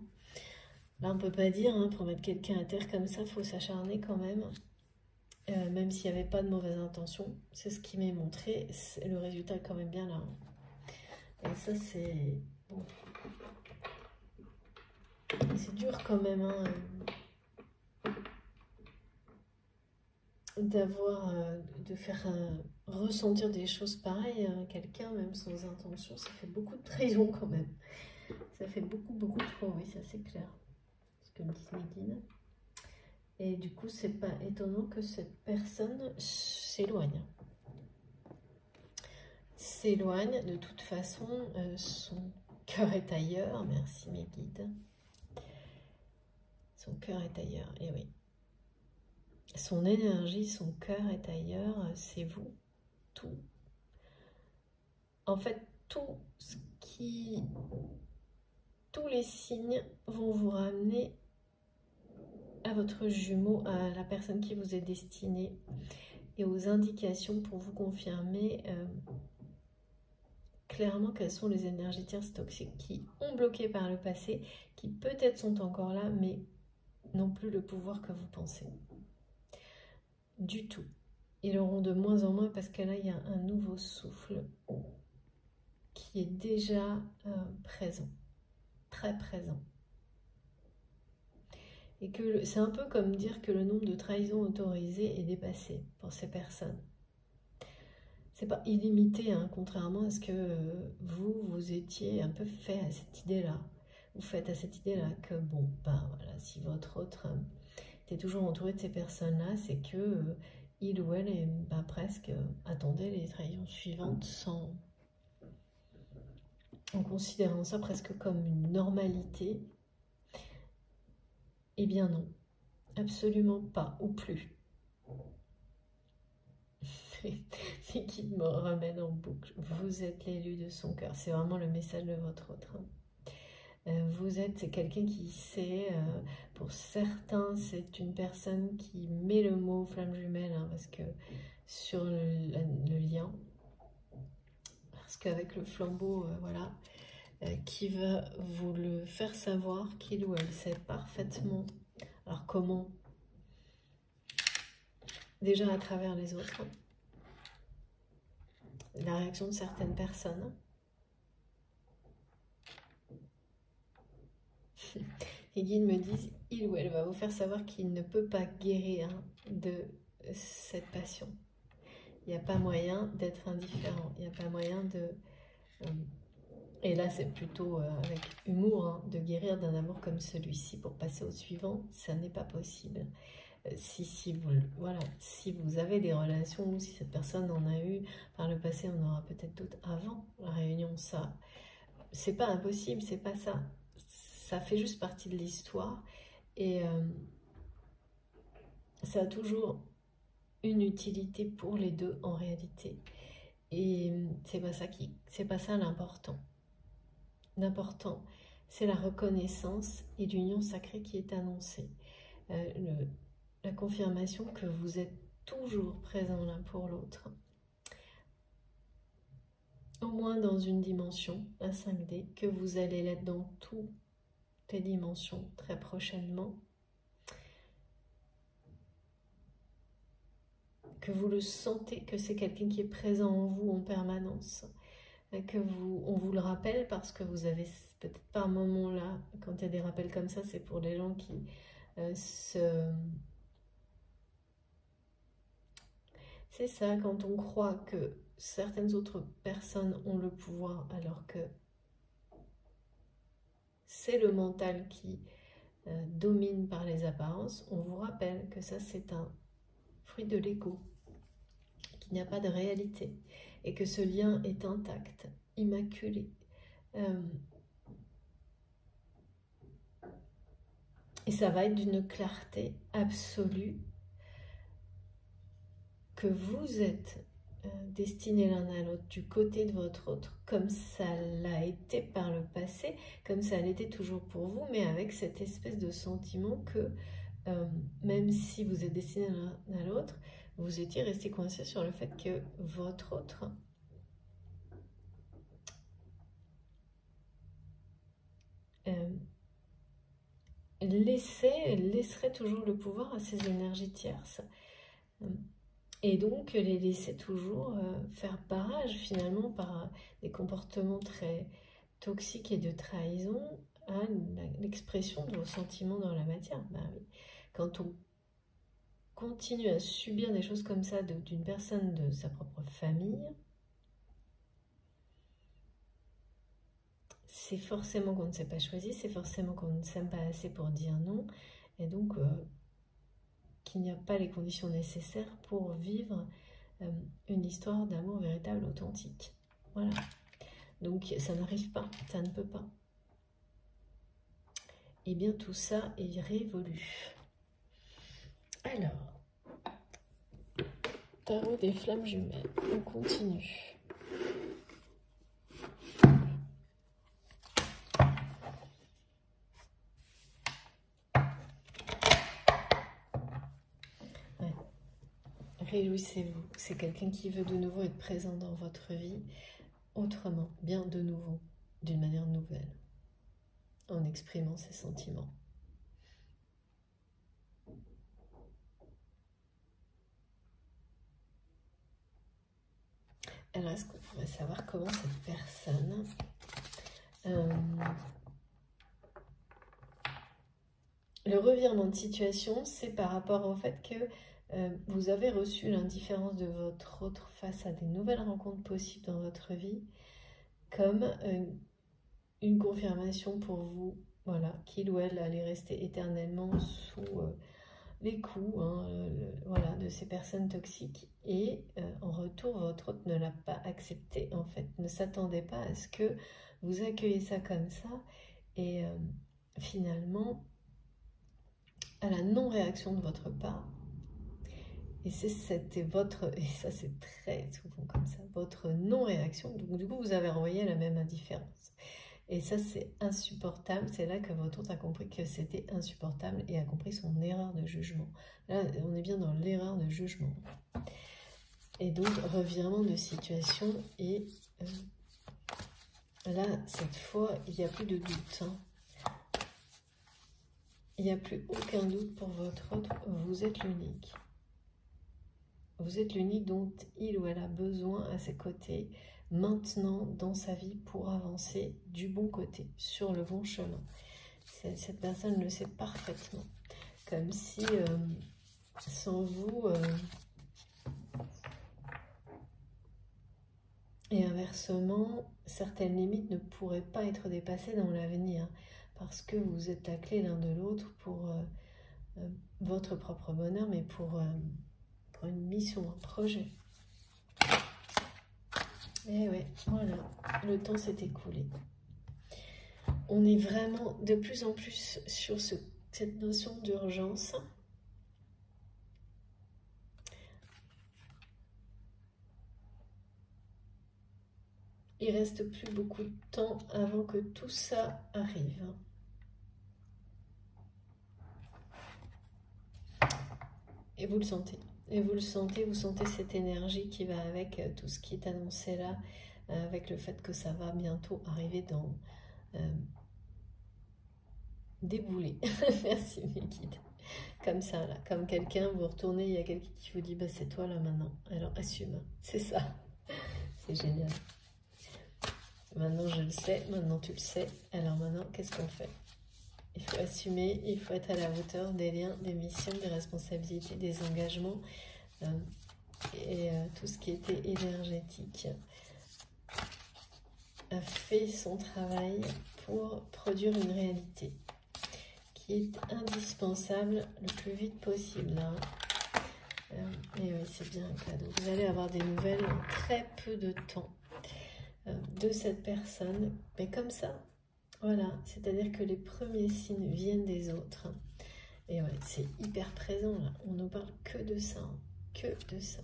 Là, on ne peut pas dire, hein, pour mettre quelqu'un à terre comme ça, il faut s'acharner quand même. même s'il n'y avait pas de mauvaise intention. C'est ce qui m'est montré. Le résultat est quand même bien là. Hein. Et ça, c'est... Bon. C'est dur quand même, hein, de faire ressentir des choses pareilles à quelqu'un, même sans intention. Ça fait beaucoup de trahison quand même. Ça fait beaucoup, beaucoup trop, oui, ça c'est clair. Ce que me disent mes guides. Et du coup, c'est pas étonnant que cette personne s'éloigne. S'éloigne, de toute façon, son cœur est ailleurs. Merci mes guides. Son cœur est ailleurs, et oui. Son énergie, son cœur est ailleurs, c'est vous, tout. En fait, tous les signes vont vous ramener à votre jumeau, à la personne qui vous est destinée et aux indications pour vous confirmer clairement quelles sont les énergies tierces toxiques qui ont bloqué par le passé, qui peut-être sont encore là, mais n'ont plus le pouvoir que vous pensez. Du tout. Ils auront de moins en moins parce que là, il y a un nouveau souffle qui est déjà présent, très présent. Et que c'est un peu comme dire que le nombre de trahisons autorisées est dépassé pour ces personnes. C'est pas illimité, hein, contrairement à ce que vous étiez un peu fait à cette idée-là. Vous faites à cette idée-là que, bon, ben voilà, si votre autre était toujours entouré de ces personnes-là, c'est que il ou elle est presque attendait les trahisons suivantes en considérant ça presque comme une normalité. Eh bien non, absolument pas, ou plus. Les guides me ramènent en boucle. Vous êtes l'élu de son cœur. C'est vraiment le message de votre autre. Vous êtes quelqu'un qui sait, pour certains, c'est une personne qui met le mot flamme jumelle, hein, parce que sur le lien, parce qu'avec le flambeau, voilà, qui va vous le faire savoir qu'il ou elle sait parfaitement. Alors comment? Déjà à travers les autres, la réaction de certaines personnes. Les guides me disent, il ou elle va vous faire savoir qu'il ne peut pas guérir de cette passion. Il n'y a pas moyen d'être indifférent, il n'y a pas moyen de... et là c'est plutôt avec humour, hein, de guérir d'un amour comme celui-ci pour passer au suivant, ça n'est pas possible. Si vous avez des relations ou si cette personne en a eu par le passé, on aura peut-être d'autres avant la réunion, ça, c'est pas impossible, c'est pas ça. Ça fait juste partie de l'histoire et ça a toujours une utilité pour les deux en réalité. Et c'est pas ça l'important. L'important, c'est la reconnaissance et l'union sacrée qui est annoncée. La confirmation que vous êtes toujours présents l'un pour l'autre. Au moins dans une dimension, la 5D, que vous allez l'être dans toutes les dimensions très prochainement. Que vous le sentez, que c'est quelqu'un qui est présent en vous en permanence. On vous le rappelle parce que vous avez peut-être par moment là, quand il y a des rappels comme ça, c'est pour les gens qui C'est ça, quand on croit que certaines autres personnes ont le pouvoir alors que c'est le mental qui domine par les apparences, on vous rappelle que ça c'est un fruit de l'ego, qu'il n'y a pas de réalité et que ce lien est intact, immaculé. Et ça va être d'une clarté absolue que vous êtes destinés l'un à l'autre, du côté de votre autre, comme ça l'a été par le passé, comme ça l'était toujours pour vous, mais avec cette espèce de sentiment que même si vous êtes destinés l'un à l'autre, vous étiez resté coincé sur le fait que votre autre laisserait toujours le pouvoir à ces énergies tierces. Et donc les laisser toujours faire barrage finalement par des comportements très toxiques et de trahison à l'expression de vos sentiments dans la matière. Ben oui. Quand on continue à subir des choses comme ça d'une personne de sa propre famille, c'est forcément qu'on ne s'est pas choisi, c'est forcément qu'on ne s'aime pas assez pour dire non, et donc qu'il n'y a pas les conditions nécessaires pour vivre une histoire d'amour véritable, authentique. Voilà. Donc ça n'arrive pas, ça ne peut pas. Et bien tout ça est révolu. Alors, tarot des flammes jumelles, on continue. Ouais. Réjouissez-vous, c'est quelqu'un qui veut de nouveau être présent dans votre vie, autrement, bien de nouveau, d'une manière nouvelle, en exprimant ses sentiments. Alors, est-ce qu'on pourrait savoir comment cette personne le revirement de situation, c'est par rapport au fait que vous avez reçu l'indifférence de votre autre face à des nouvelles rencontres possibles dans votre vie, comme une confirmation pour vous, voilà, qu'il ou elle allait rester éternellement sous les coups voilà, de ces personnes toxiques. Et en retour, votre autre ne l'a pas accepté, en fait, ne s'attendait pas à ce que vous accueillez ça comme ça. Et finalement, à la non-réaction de votre part, et c'était votre, et ça c'est très souvent comme ça, votre non-réaction, donc du coup vous avez renvoyé la même indifférence. Et ça c'est insupportable, c'est là que votre autre a compris que c'était insupportable et a compris son erreur de jugement. Là on est bien dans l'erreur de jugement. Et donc revirement de situation et là cette fois il n'y a plus de doute. Il n'y a plus aucun doute pour votre autre, vous êtes l'unique. Vous êtes l'unique dont il ou elle a besoin à ses côtés, maintenant dans sa vie pour avancer du bon côté, sur le bon chemin. Cette personne le sait parfaitement. Comme si, sans vous, et inversement, certaines limites ne pourraient pas être dépassées dans l'avenir, parce que vous êtes la clé l'un de l'autre pour votre propre bonheur, mais pour une mission, un projet. Et ouais, voilà, le temps s'est écoulé. On est vraiment de plus en plus sur cette notion d'urgence. Il reste plus beaucoup de temps avant que tout ça arrive. Et vous le sentez. Et vous le sentez, vous sentez cette énergie qui va avec tout ce qui est annoncé là, avec le fait que ça va bientôt arriver dans débouler. Merci mes guides. Comme ça, là, comme quelqu'un, vous retournez, il y a quelqu'un qui vous dit bah, c'est toi là maintenant, alors assume, c'est ça. C'est génial. Maintenant je le sais, maintenant tu le sais, alors maintenant qu'est-ce qu'on fait? Il faut assumer, il faut être à la hauteur des liens, des missions, des responsabilités, des engagements et tout ce qui était énergétique a fait son travail pour produire une réalité qui est indispensable le plus vite possible. Hein. Et oui, c'est bien un cadeau. Vous allez avoir des nouvelles en très peu de temps de cette personne, mais comme ça. Voilà, c'est-à-dire que les premiers signes viennent des autres. Et ouais, c'est hyper présent là. On ne parle que de ça, hein, que de ça.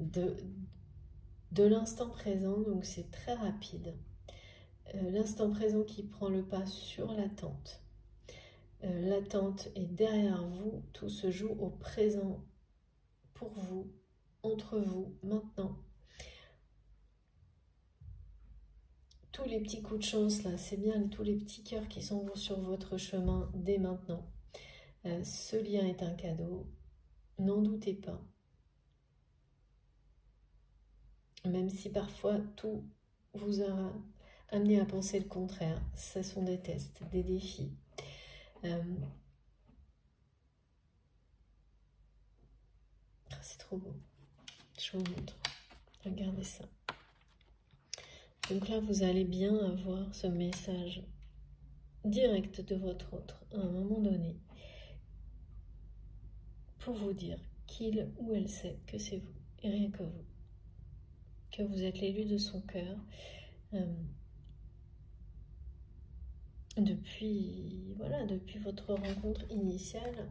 De l'instant présent, donc c'est très rapide. L'instant présent qui prend le pas sur l'attente. L'attente est derrière vous, tout se joue au présent, pour vous, entre vous, maintenant. Tous les petits coups de chance, là, c'est bien tous les petits cœurs qui sont sur votre chemin dès maintenant. Ce lien est un cadeau, n'en doutez pas. Même si parfois tout vous a amené à penser le contraire. Ce sont des tests, des défis. C'est trop beau. Je vous montre. Regardez ça. Donc là, vous allez bien avoir ce message direct de votre autre à un moment donné pour vous dire qu'il ou elle sait que c'est vous et rien que vous. Que vous êtes l'élu de son cœur. Depuis votre rencontre initiale,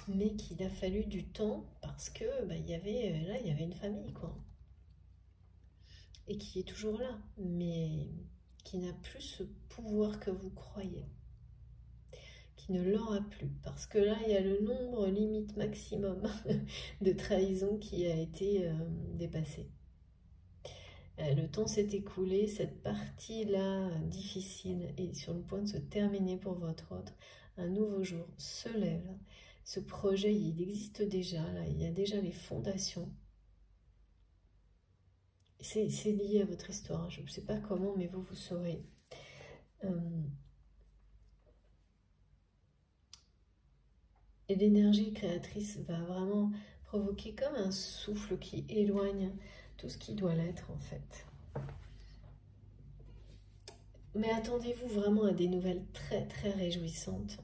mais qu'il a fallu du temps parce que il y avait une famille quoi, et qui est toujours là, mais qui n'a plus ce pouvoir que vous croyez, qui ne l'aura plus, parce que là il y a le nombre limite maximum de trahison qui a été dépassé. Le temps s'est écoulé, cette partie-là difficile est sur le point de se terminer pour votre autre. Un nouveau jour se lève. Ce projet, il existe déjà, là, il y a déjà les fondations. C'est lié à votre histoire, je ne sais pas comment, mais vous saurez. Et l'énergie créatrice va vraiment provoquer comme un souffle qui éloigne tout ce qui doit l'être en fait. Mais attendez-vous vraiment à des nouvelles très très réjouissantes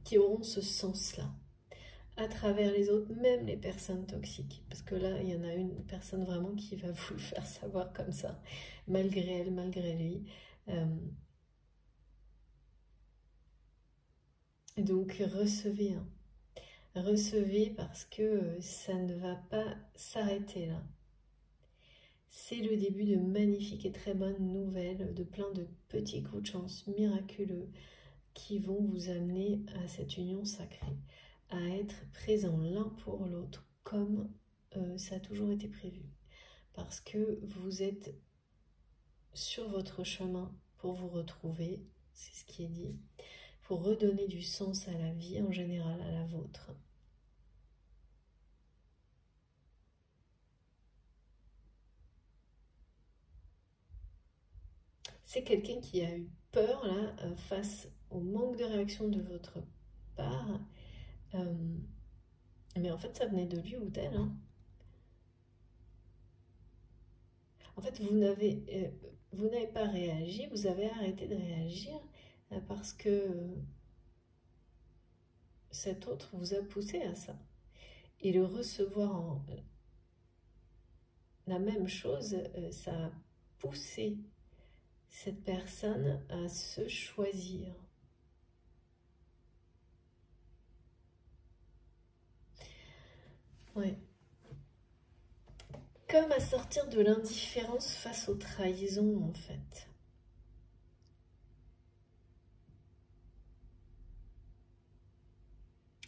qui auront ce sens-là, à travers les autres, même les personnes toxiques. Parce que là, il y en a une personne vraiment qui va vous le faire savoir comme ça, malgré elle, malgré lui. Donc recevez, hein. Recevez parce que ça ne va pas s'arrêter là. C'est le début de magnifiques et très bonnes nouvelles, de plein de petits coups de chance miraculeux qui vont vous amener à cette union sacrée, à être présents l'un pour l'autre comme ça a toujours été prévu. Parce que vous êtes sur votre chemin pour vous retrouver, c'est ce qui est dit, pour redonner du sens à la vie en général, à la vôtre. C'est quelqu'un qui a eu peur là face au manque de réaction de votre part, mais en fait ça venait de lui ou d'elle. Hein. En fait vous n'avez pas réagi, vous avez arrêté de réagir parce que cet autre vous a poussé à ça. Et le recevoir en la même chose, ça a poussé cette personne à se choisir. Ouais. Comme à sortir de l'indifférence face aux trahisons, en fait.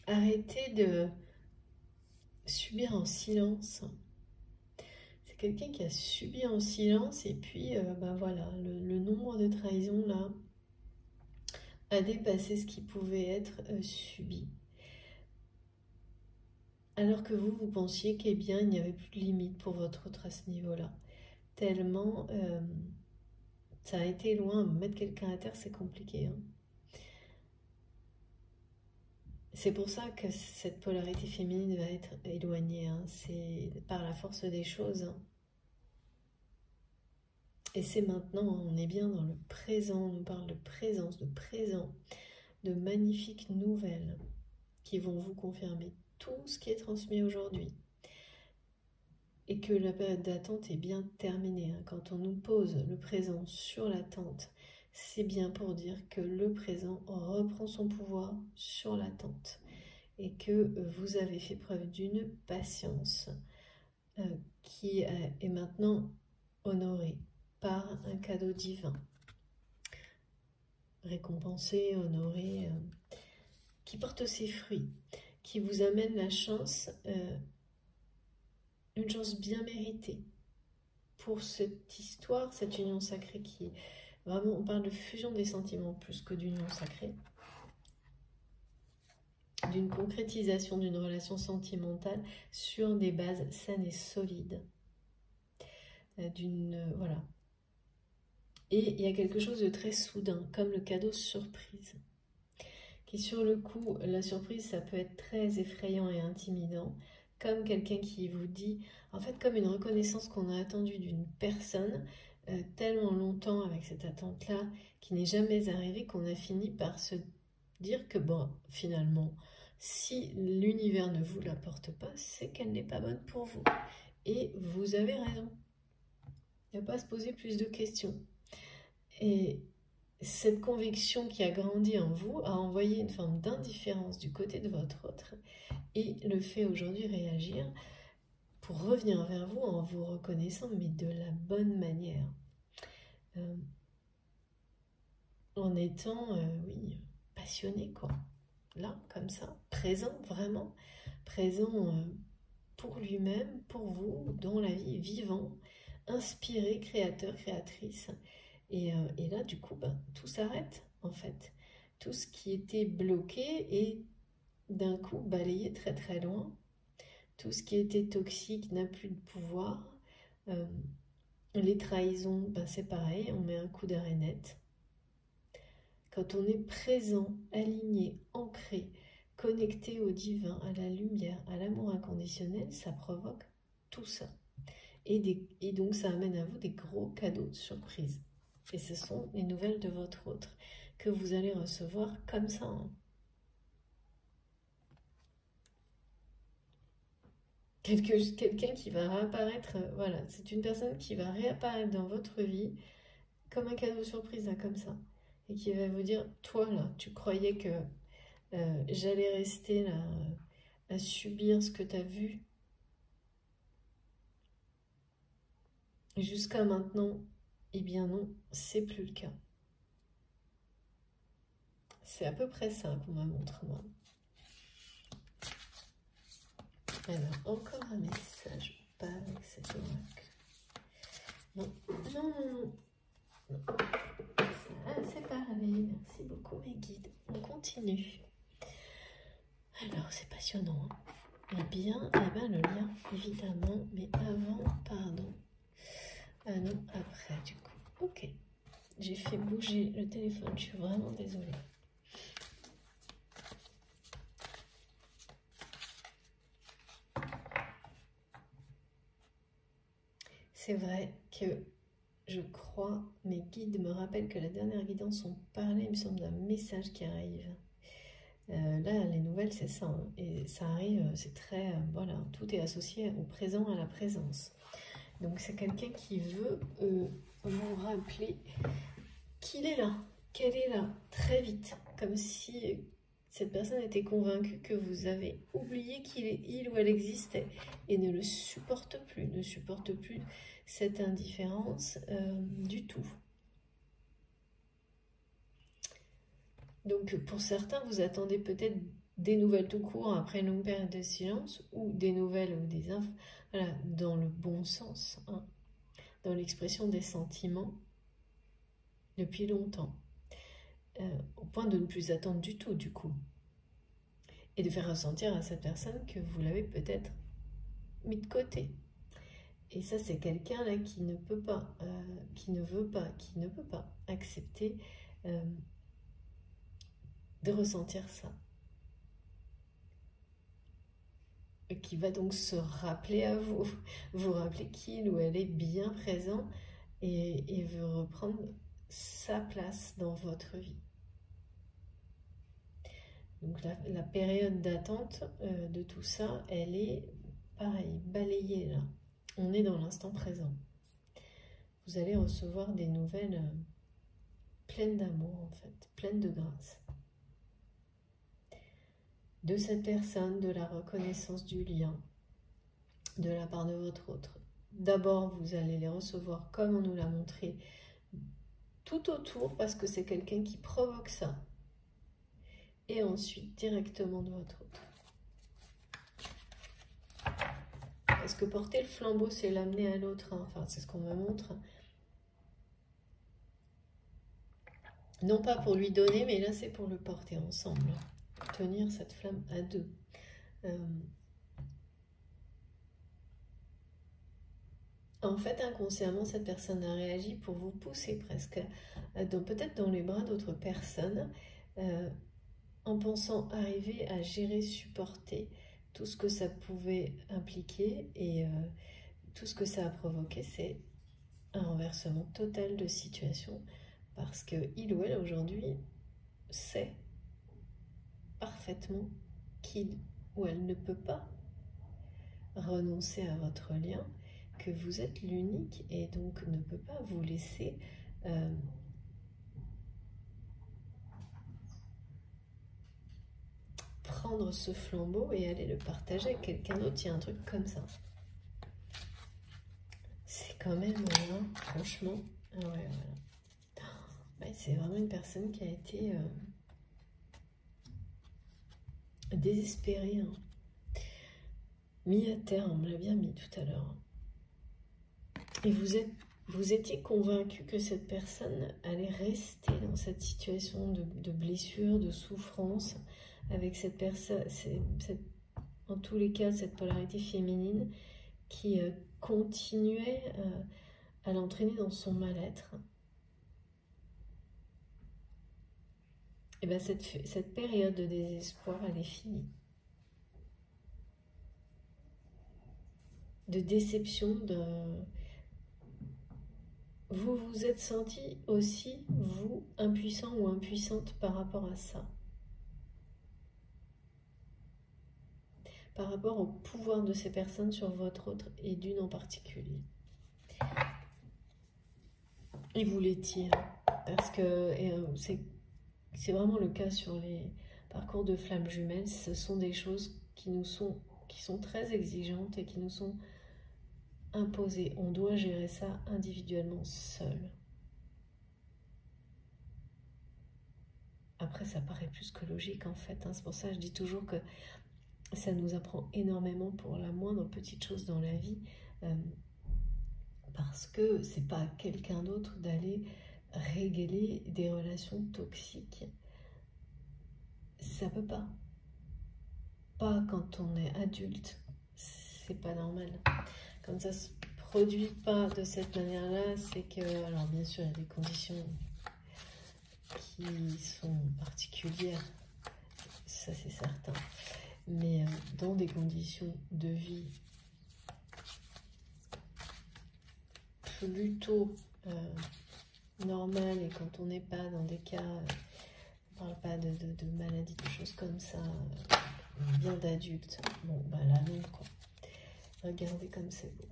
Arrêtez de subir en silence. C'est quelqu'un qui a subi en silence et puis, voilà, le nombre de trahisons, là, a dépassé ce qui pouvait être subi. Alors que vous pensiez qu'il n'y avait plus de limite pour votre autre à ce niveau-là. Tellement ça a été loin. Mettre quelqu'un à terre, c'est compliqué. Hein. C'est pour ça que cette polarité féminine va être éloignée. Hein. C'est par la force des choses. Hein. Et c'est maintenant, on est bien dans le présent. On nous parle de présence, de présent, de magnifiques nouvelles qui vont vous confirmer tout ce qui est transmis aujourd'hui. Et que la période d'attente est bien terminée. Hein. Quand on nous pose le présent sur l'attente, c'est bien pour dire que le présent reprend son pouvoir sur l'attente et que vous avez fait preuve d'une patience qui est maintenant honorée par un cadeau divin. Récompensé, honoré, qui porte ses fruits, qui vous amène la chance, une chance bien méritée pour cette histoire, cette union sacrée qui, vraiment, on parle de fusion des sentiments plus que d'union sacrée. d'une concrétisation d'une relation sentimentale sur des bases saines et solides. Voilà. Et il y a quelque chose de très soudain, comme le cadeau surprise. Qui sur le coup, la surprise, ça peut être très effrayant et intimidant, comme quelqu'un qui vous dit, en fait, comme une reconnaissance qu'on a attendue d'une personne tellement longtemps avec cette attente-là, qui n'est jamais arrivée, qu'on a fini par se dire que, bon, finalement, si l'univers ne vous l'apporte pas, c'est qu'elle n'est pas bonne pour vous. Et vous avez raison. Il n'y a pas à se poser plus de questions. Et cette conviction qui a grandi en vous a envoyé une forme d'indifférence du côté de votre autre et le fait aujourd'hui réagir pour revenir vers vous en vous reconnaissant, mais de la bonne manière. En étant, oui, passionné, quoi. Là, comme ça, présent, vraiment, présent pour lui-même, pour vous, dans la vie, vivant, inspiré, créateur, créatrice. Et là, du coup, tout s'arrête, en fait. Tout ce qui était bloqué est d'un coup balayé très très loin. Tout ce qui était toxique n'a plus de pouvoir. Les trahisons, c'est pareil, on met un coup d'arrêt net. Quand on est présent, aligné, ancré, connecté au divin, à la lumière, à l'amour inconditionnel, ça provoque tout ça. Et donc ça amène à vous des gros cadeaux de surprise. Et ce sont les nouvelles de votre autre que vous allez recevoir comme ça. Quelqu'un qui va réapparaître, voilà, c'est une personne qui va réapparaître dans votre vie comme un cadeau surprise, là, comme ça. Et qui va vous dire, toi là, tu croyais que j'allais rester là à subir ce que tu as vu jusqu'à maintenant. Eh bien non, c'est plus le cas. C'est à peu près ça qu'on me montre, moi. Alors, encore un message, pas avec cette oracle. Non, non, non, non. C'est parlé, merci beaucoup mes guides. On continue. Alors, c'est passionnant. Eh bien, le lien, évidemment, mais avant, pardon. Ah non, après, du coup. Ok. J'ai fait bouger le téléphone, je suis vraiment désolée. C'est vrai que je crois, mes guides me rappellent que la dernière guidance, on parlait, il me semble, d'un message qui arrive. Là, les nouvelles, c'est ça. Hein. Et ça arrive, c'est très... voilà, tout est associé au présent, à la présence. Donc, c'est quelqu'un qui veut vous rappeler qu'il est là, qu'elle est là, très vite. Comme si cette personne était convaincue que vous avez oublié qu'il ou elle existait et ne le supporte plus, ne supporte plus cette indifférence du tout. Donc pour certains, vous attendez peut-être des nouvelles tout court après une longue période de silence ou des nouvelles ou des infos, voilà, dans le bon sens, hein, dans l'expression des sentiments depuis longtemps, au point de ne plus attendre du tout du coup. Et de faire ressentir à cette personne que vous l'avez peut-être mis de côté. Et ça, c'est quelqu'un là qui ne peut pas, qui ne veut pas, qui ne peut pas accepter de ressentir ça. Et qui va donc se rappeler à vous, vous rappeler qu'il ou elle est bien présent et veut reprendre sa place dans votre vie. Donc la période d'attente de tout ça, elle est pareil, balayée là. On est dans l'instant présent. Vous allez recevoir des nouvelles pleines d'amour en fait, pleines de grâce. De cette personne, de la reconnaissance du lien, de la part de votre autre. D'abord, vous allez les recevoir comme on nous l'a montré, tout autour, parce que c'est quelqu'un qui provoque ça. Et ensuite, directement de votre autre. Parce que porter le flambeau, c'est l'amener à l'autre. Hein. Enfin, c'est ce qu'on me montre. Non pas pour lui donner, mais là, c'est pour le porter ensemble. tenir cette flamme à deux. En fait, inconsciemment, cette personne a réagi pour vous pousser presque, peut-être dans les bras d'autres personnes, en pensant arriver à gérer, supporter tout ce que ça pouvait impliquer, et tout ce que ça a provoqué, c'est un renversement total de situation, parce que il ou elle aujourd'hui sait parfaitement qu'il ou elle ne peut pas renoncer à votre lien, que vous êtes l'unique et donc ne peut pas vous laisser prendre ce flambeau et aller le partager avec quelqu'un d'autre. Il y a un truc comme ça. C'est quand même, franchement, ouais, voilà. Ouais, c'est vraiment une personne qui a été désespérée, hein. Mis à terre, on me l'a bien mis tout à l'heure. Et vous étiez convaincu que cette personne allait rester dans cette situation de blessure, de souffrance, avec cette personne, en tous les cas, cette polarité féminine qui continuait à l'entraîner dans son mal-être. Et bien cette période de désespoir, elle est finie. De déception, vous vous êtes senti aussi, vous, impuissant ou impuissante par rapport à ça. Par rapport au pouvoir de ces personnes sur votre autre et d'une en particulier. Et vous l'étiez, parce que c'est vraiment le cas sur les parcours de flammes jumelles. Ce sont des choses qui sont très exigeantes et qui nous sont imposées. On doit gérer ça individuellement seul. Après, ça paraît plus que logique en fait, hein. C'est pour ça que je dis toujours que ça nous apprend énormément pour la moindre petite chose dans la vie, parce que c'est pas à quelqu'un d'autre d'aller régler des relations toxiques. Ça peut pas. Pas quand on est adulte. C'est pas normal. Quand ça se produit pas de cette manière-là, c'est que, alors bien sûr, il y a des conditions qui sont particulières, ça c'est certain. Mais dans des conditions de vie plutôt normales, et quand on n'est pas dans des cas, on ne parle pas de maladies, de choses comme ça, bien d'adultes, bon bah là non quoi. Regardez comme c'est beau.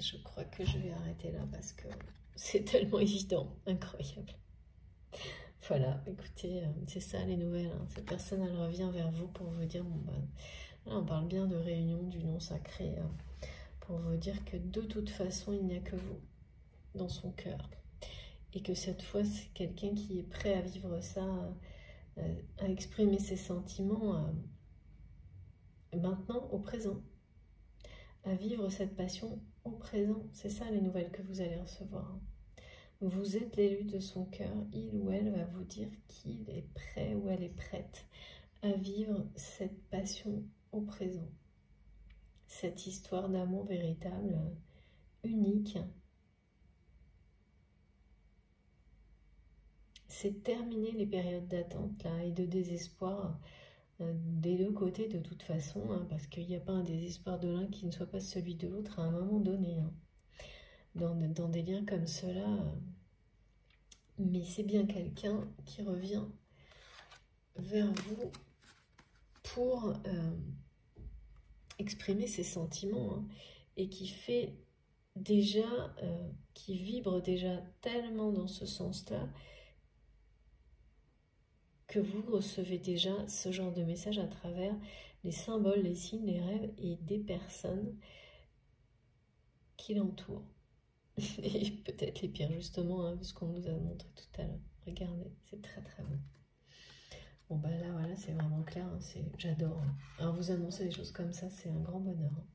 Je crois que je vais arrêter là parce que c'est tellement évident, incroyable. Voilà, écoutez, c'est ça les nouvelles, hein. Cette personne, elle revient vers vous pour vous dire, bon, bah, là, on parle bien de réunion du non sacré, pour vous dire que de toute façon, il n'y a que vous dans son cœur. Et que cette fois, c'est quelqu'un qui est prêt à vivre ça, à exprimer ses sentiments maintenant, au présent. À vivre cette passion au présent. C'est ça les nouvelles que vous allez recevoir. Vous êtes l'élu de son cœur, il ou elle va vous dire qu'il est prêt ou elle est prête à vivre cette passion au présent. Cette histoire d'amour véritable, unique. C'est terminer les périodes d'attente là et de désespoir des deux côtés de toute façon, hein, parce qu'il n'y a pas un désespoir de l'un qui ne soit pas celui de l'autre à un moment donné. Hein. Dans des liens comme cela... mais c'est bien quelqu'un qui revient vers vous pour exprimer ses sentiments, hein, et qui fait déjà, qui vibre déjà tellement dans ce sens-là que vous recevez déjà ce genre de message à travers les symboles, les signes, les rêves et des personnes qui l'entourent. Et peut-être les pires justement, hein, vu ce qu'on nous a montré tout à l'heure. Regardez, c'est très très beau. Bon bah là voilà, c'est vraiment clair, hein, j'adore. Hein. Alors vous annoncer des choses comme ça, c'est un grand bonheur. Hein.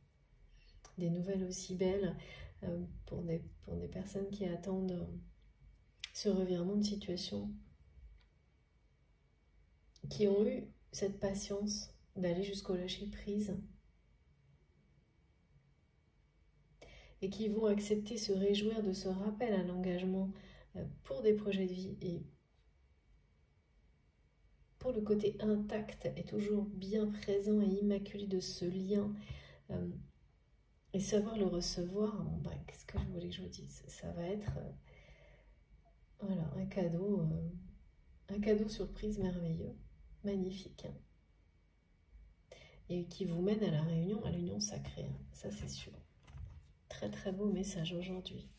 Des nouvelles aussi belles pour des personnes qui attendent ce revirement de situation, qui ont eu cette patience d'aller jusqu'au lâcher-prise et qui vont accepter, se réjouir de ce rappel à l'engagement pour des projets de vie et pour le côté intact et toujours bien présent et immaculé de ce lien et savoir le recevoir. Bon, bah, qu'est-ce que vous voulez que je vous dise? Ça va être voilà, un cadeau surprise merveilleux, magnifique, hein, et qui vous mène à l'union sacrée, hein, ça c'est sûr. Très très beau message aujourd'hui.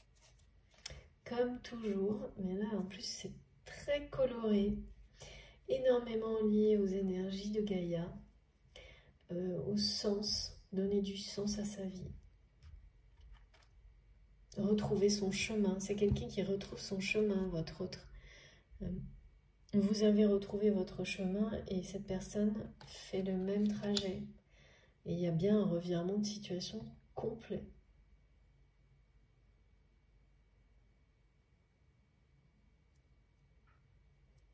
Comme toujours, mais là en plus c'est très coloré, énormément lié aux énergies de Gaïa, au sens, donner du sens à sa vie. Retrouver son chemin, c'est quelqu'un qui retrouve son chemin, votre autre. Vous avez retrouvé votre chemin et cette personne fait le même trajet. Et il y a bien un revirement de situation complet.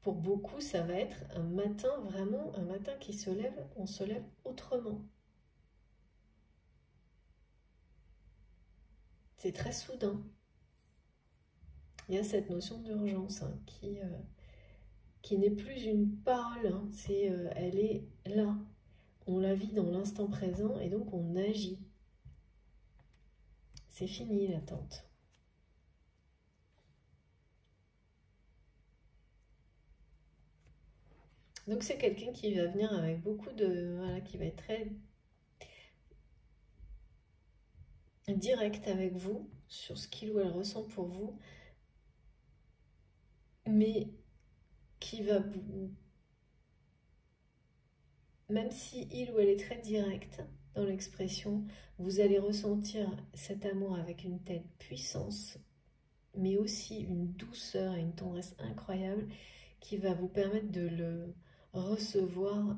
Pour beaucoup, ça va être un matin, vraiment un matin qui se lève, on se lève autrement. C'est très soudain. Il y a cette notion d'urgence hein, qui n'est plus une parole, hein, elle est là. On la vit dans l'instant présent et donc on agit. C'est fini l'attente. Donc c'est quelqu'un qui va venir avec beaucoup de... Voilà, qui va être très direct avec vous sur ce qu'il ou elle ressent pour vous, mais qui va vous... Même si il ou elle est très direct dans l'expression, vous allez ressentir cet amour avec une telle puissance, mais aussi une douceur et une tendresse incroyable qui va vous permettre de le recevoir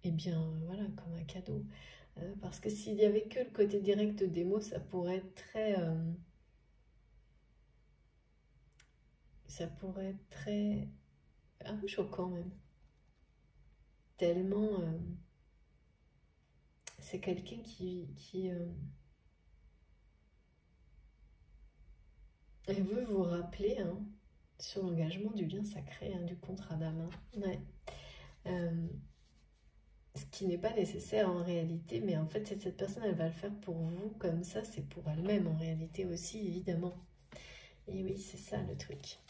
eh bien voilà, comme un cadeau. Parce que s'il n'y avait que le côté direct des mots, ça pourrait être très... un peu choquant même. Tellement... c'est quelqu'un qui veut vous rappeler hein, sur l'engagement du lien sacré, hein, du contrat d'âme. Hein. Ouais. Ce qui n'est pas nécessaire en réalité, mais en fait, cette personne, elle va le faire pour vous, comme ça, c'est pour elle-même en réalité aussi, évidemment. Et oui, c'est ça le truc.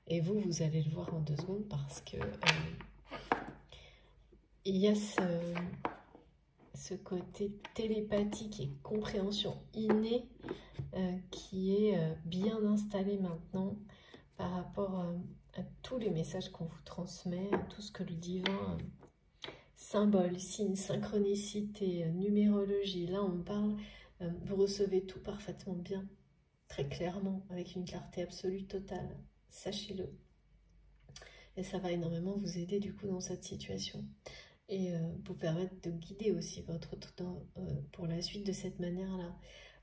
Et vous, vous allez le voir en 2 secondes parce que il y a ce côté télépathique et compréhension innée qui est bien installé maintenant par rapport à tous les messages qu'on vous transmet, à tout ce que le divin... Symboles, signes, synchronicité, numérologie, là on parle, vous recevez tout parfaitement bien, très clairement, avec une clarté absolue totale, sachez-le. Et ça va énormément vous aider du coup dans cette situation. Et vous permettre de guider aussi votre autre pour la suite de cette manière-là.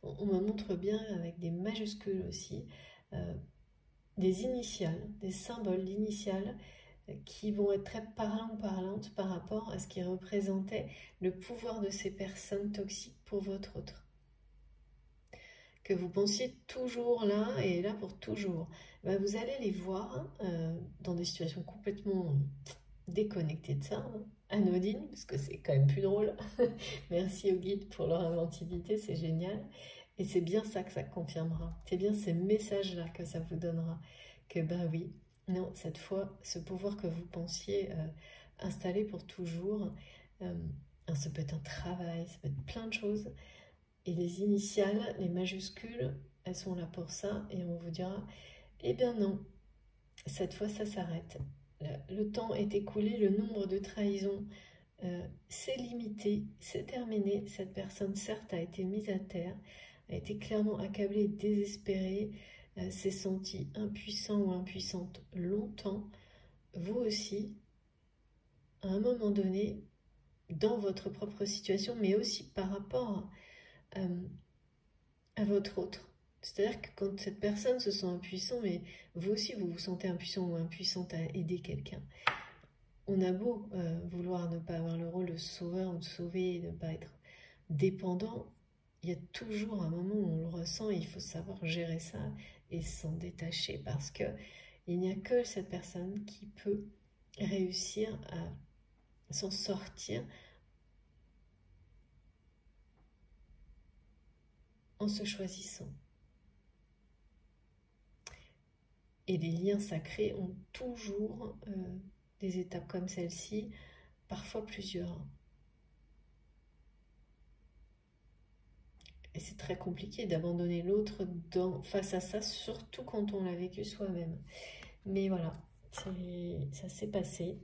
On me montre bien avec des majuscules aussi, des initiales, des symboles d'initiales, qui vont être très parlantes par rapport à ce qui représentait le pouvoir de ces personnes toxiques pour votre autre. Que vous pensiez toujours là et là pour toujours. Ben vous allez les voir dans des situations complètement déconnectées de ça, hein, anodines, parce que c'est quand même plus drôle. Merci aux guides pour leur inventivité, c'est génial. Et c'est bien ça que ça confirmera. C'est bien ces messages-là que ça vous donnera. Que ben oui, non, cette fois, ce pouvoir que vous pensiez installer pour toujours, ça peut être un travail, ça peut être plein de choses. Et les initiales, les majuscules, elles sont là pour ça. Et on vous dira, eh bien non, cette fois ça s'arrête. Le temps est écoulé, le nombre de trahisons c'est limité, c'est terminé. Cette personne, certes, a été mise à terre, a été clairement accablée, désespérée, s'est sentie impuissant ou impuissante longtemps. Vous aussi, à un moment donné, dans votre propre situation, mais aussi par rapport à votre autre. C'est-à-dire que quand cette personne se sent impuissante, mais vous aussi, vous vous sentez impuissant ou impuissante à aider quelqu'un. on a beau vouloir ne pas avoir le rôle de sauveur ou de sauver et ne pas être dépendant, il y a toujours un moment où on le ressent et il faut savoir gérer ça et s'en détacher parce que il n'y a que cette personne qui peut réussir à s'en sortir en se choisissant. Et les liens sacrés ont toujours des étapes comme celle-ci, parfois plusieurs. Et c'est très compliqué d'abandonner l'autre face à ça, surtout quand on l'a vécu soi-même. Mais voilà, ça s'est passé.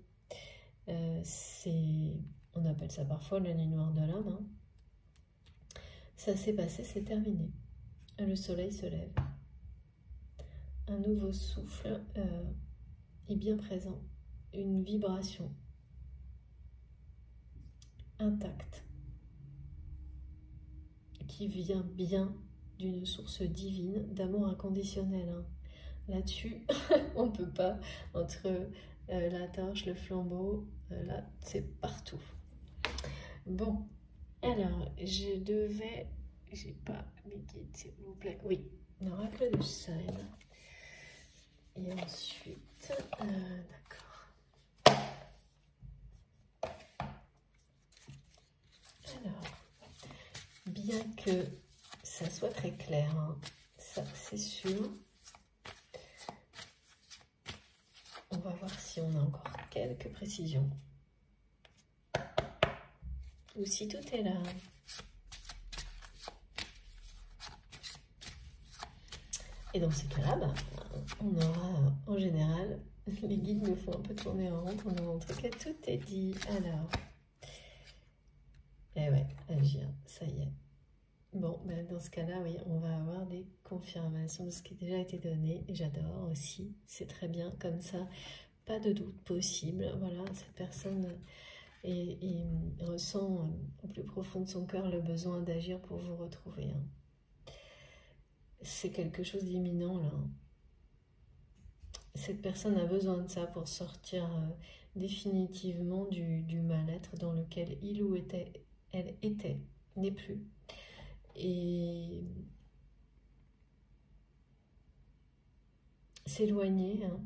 On appelle ça parfois la nuit noire de l'âme. Hein. Ça s'est passé, c'est terminé. Le soleil se lève. Un nouveau souffle est bien présent. Une vibration intacte qui vient bien d'une source divine d'amour inconditionnel. Hein. Là-dessus, on ne peut pas, entre la torche, le flambeau, là, c'est partout. Bon, alors, j'ai pas mes guides, s'il vous plaît. Oui, l'oracle de Shine. Et ensuite, d'accord. Alors, bien que ça soit très clair, hein, ça c'est sûr. On va voir si on a encore quelques précisions. Ou si tout est là. Et dans ces cas-là, bah, on aura en général, les guides nous font un peu tourner en rond pour nous montrer que tout est dit. Alors, eh ouais, agir, ça y est. Bon, ben dans ce cas-là, oui, on va avoir des confirmations de ce qui a déjà été donné. J'adore aussi, c'est très bien comme ça. Pas de doute possible. Voilà, cette personne ressent au plus profond de son cœur le besoin d'agir pour vous retrouver. Hein. C'est quelque chose d'imminent là. Cette personne a besoin de ça pour sortir définitivement du mal-être dans lequel il ou elle était, n'est plus. Et s'éloigner hein,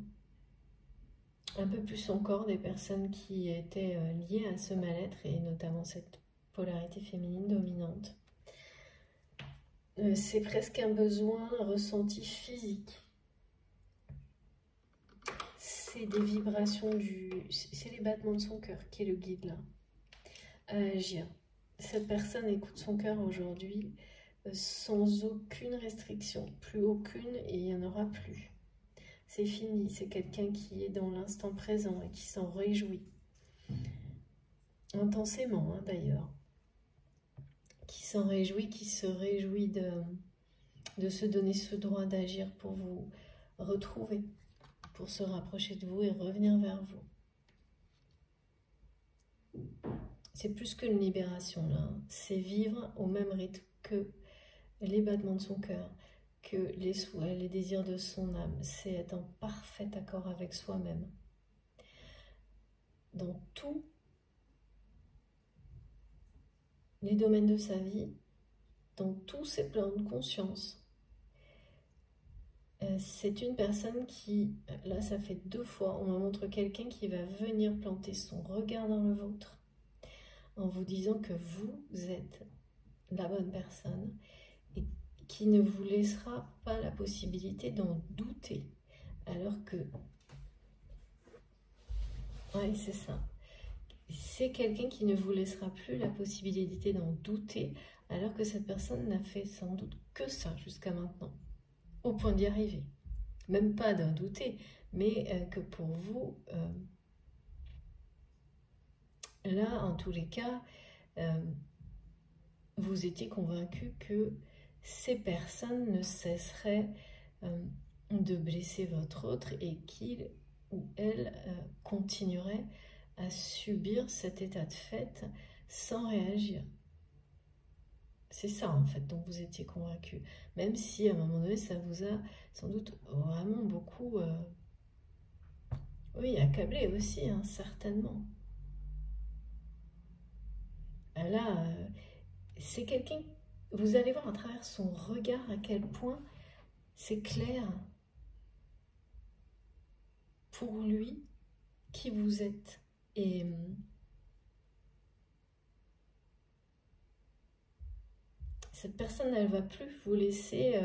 un peu plus encore des personnes qui étaient liées à ce mal-être et notamment cette polarité féminine dominante. C'est presque un besoin ressenti physique. C'est des vibrations c'est les battements de son cœur qui est le guide là. À agir. Cette personne écoute son cœur aujourd'hui sans aucune restriction. Plus aucune et il n'y en aura plus. C'est fini. C'est quelqu'un qui est dans l'instant présent et qui s'en réjouit. Intensément hein, d'ailleurs. Qui s'en réjouit, qui se réjouit de se donner ce droit d'agir pour vous retrouver, pour se rapprocher de vous et revenir vers vous. C'est plus qu'une libération là, c'est vivre au même rythme que les battements de son cœur, que les souhaits, les désirs de son âme, c'est être en parfait accord avec soi-même. Dans tous les domaines de sa vie, dans tous ses plans de conscience. C'est une personne qui, là ça fait 2 fois, on me montre quelqu'un qui va venir planter son regard dans le vôtre en vous disant que vous êtes la bonne personne et qui ne vous laissera pas la possibilité d'en douter. Alors que, oui c'est ça, c'est quelqu'un qui ne vous laissera plus la possibilité d'en douter alors que cette personne n'a fait sans doute que ça jusqu'à maintenant. Au point d'y arriver. Même pas d'en douter, mais que pour vous, là, en tous les cas, vous étiez convaincu que ces personnes ne cesseraient de blesser votre autre et qu'il ou elle continuerait à subir cet état de fait sans réagir. C'est ça en fait dont vous étiez convaincu, même si à un moment donné ça vous a sans doute vraiment beaucoup Oui, accablé aussi, hein, certainement. Là, c'est quelqu'un, vous allez voir à travers son regard à quel point c'est clair pour lui qui vous êtes. Et cette personne, elle va plus vous laisser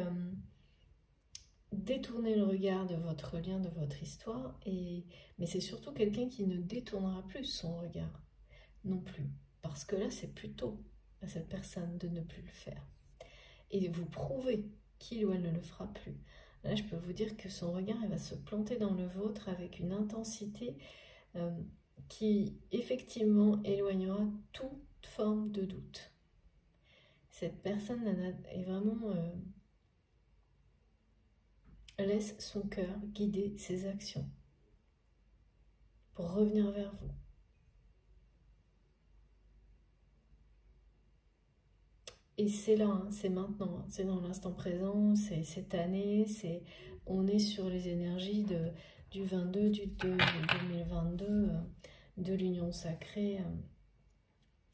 détourner le regard de votre lien, de votre histoire. Mais c'est surtout quelqu'un qui ne détournera plus son regard non plus. Parce que là, c'est plutôt à cette personne de ne plus le faire. Et vous prouvez qu'il ou elle ne le fera plus. Là, je peux vous dire que son regard, il va se planter dans le vôtre avec une intensité qui, effectivement, éloignera toute forme de doute. Cette personne est vraiment... laisse son cœur guider ses actions pour revenir vers vous. Et c'est là, hein, c'est maintenant, hein, c'est dans l'instant présent, c'est cette année, on est sur les énergies du 22, du 2, 2022, de l'union sacrée,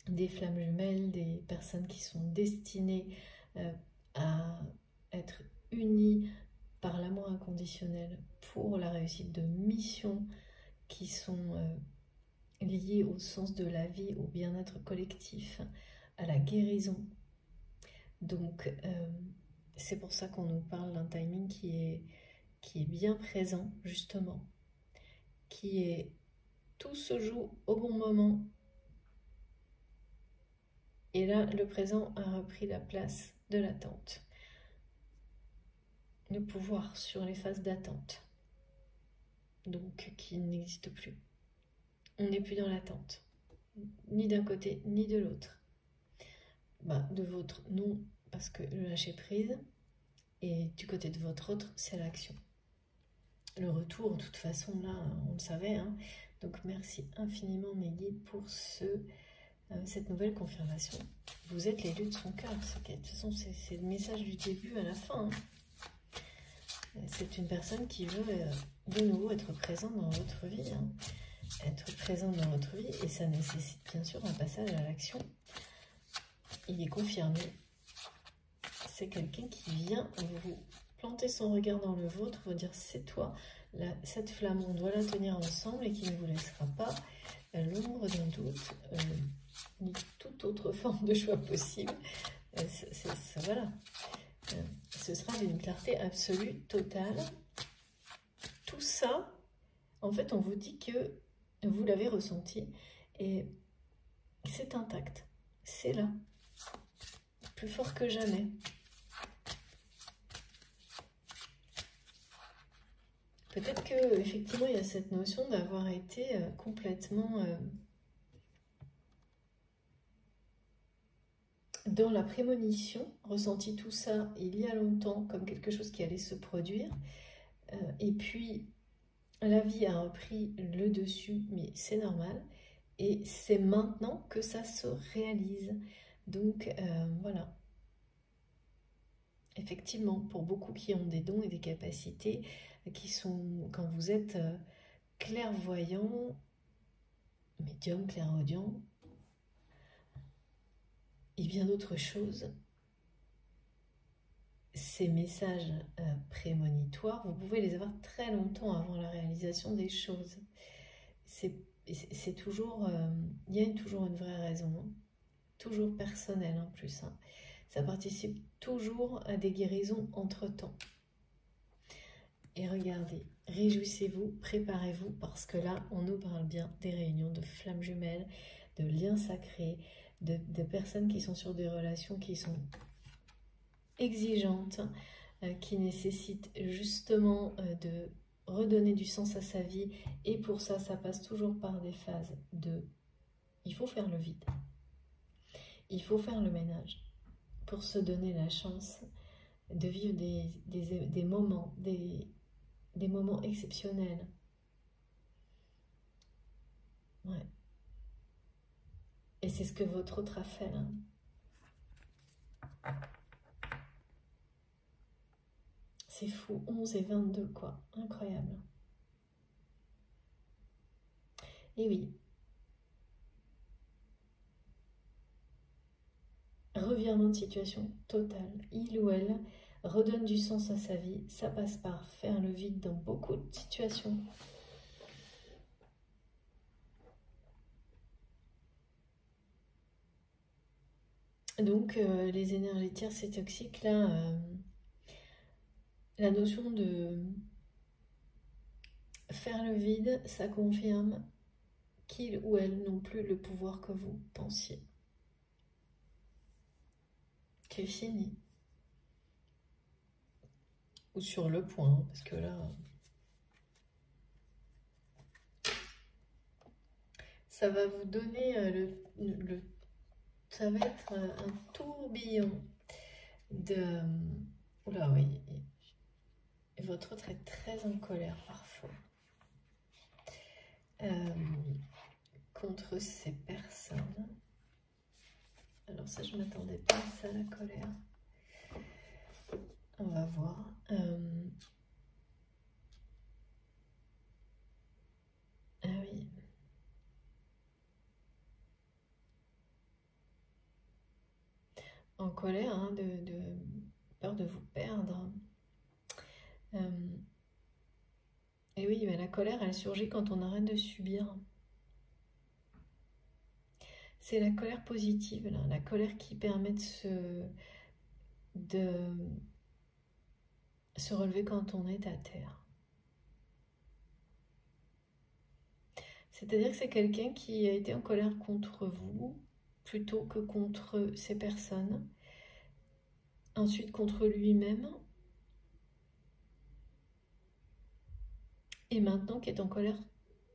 des flammes jumelles, des personnes qui sont destinées à être unies par l'amour inconditionnel pour la réussite de missions qui sont liées au sens de la vie, au bien-être collectif, à la guérison. Donc, c'est pour ça qu'on nous parle d'un timing qui est bien présent, justement, qui est tout se joue au bon moment. Et là, le présent a repris la place de l'attente. Le pouvoir sur les phases d'attente, donc qui n'existe plus. On n'est plus dans l'attente, ni d'un côté, ni de l'autre. De votre, non, parce que le lâcher prise, et du côté de votre autre, c'est l'action. Le retour, de toute façon, là, on le savait, hein. Donc merci infiniment mes guides pour cette nouvelle confirmation. Vous êtes l'élu de son cœur. De toute façon, c'est le message du début à la fin, hein. C'est une personne qui veut de nouveau être présente dans votre vie, hein. Être présente dans votre vie, et ça nécessite bien sûr un passage à l'action. Il est confirmé. C'est quelqu'un qui vient vous planter son regard dans le vôtre, vous dire c'est toi, cette flamme, on doit la tenir ensemble, et qui ne vous laissera pas l'ombre d'un doute, ni toute autre forme de choix possible. Voilà. Ce sera d'une clarté absolue, totale. Tout ça, en fait, on vous dit que vous l'avez ressenti, et c'est intact. C'est là. Plus fort que jamais. Peut-être que effectivement il y a cette notion d'avoir été complètement dans la prémonition, ressenti tout ça il y a longtemps comme quelque chose qui allait se produire, et puis la vie a repris le dessus, mais c'est normal, et c'est maintenant que ça se réalise. Donc voilà. Effectivement, pour beaucoup qui ont des dons et des capacités, qui sont, quand vous êtes clairvoyant, médium, clairaudient, et bien d'autres choses, ces messages prémonitoires, vous pouvez les avoir très longtemps avant la réalisation des choses. C'est toujours, il y a toujours une vraie raison, hein. Toujours personnelle en plus, hein. Ça participe toujours à des guérisons entre-temps. Et regardez, réjouissez-vous, préparez-vous, parce que là, on nous parle bien des réunions de flammes jumelles, de liens sacrés, de personnes qui sont sur des relations qui sont exigeantes, qui nécessitent justement de redonner du sens à sa vie. Et pour ça, ça passe toujours par des phases de... Il faut faire le vide. Il faut faire le ménage pour se donner la chance de vivre des moments, des moments exceptionnels. Ouais. Et c'est ce que votre autre a fait, là. C'est fou, 11 et 22, quoi. Incroyable. Et oui. Revirement de situation total. Il ou elle redonne du sens à sa vie. Ça passe par faire le vide dans beaucoup de situations. Donc, les énergies tierces et toxiques, là, la notion de faire le vide, ça confirme qu'il ou elle n'ont plus le pouvoir que vous pensiez. C'est fini. Ou sur le point, hein, parce que là... Ça va vous donner ça va être un tourbillon de... Oula, oui. Votre autre est très en colère parfois. Contre ces personnes. Alors ça, je ne m'attendais pas à ça, la colère. On va voir. Ah oui. En colère, hein, de peur de vous perdre. Et oui, mais la colère, elle surgit quand on arrête de subir. C'est la colère positive, là, la colère qui permet de se relever quand on est à terre. C'est-à-dire que c'est quelqu'un qui a été en colère contre vous plutôt que contre ces personnes, ensuite contre lui-même, et maintenant qui est en colère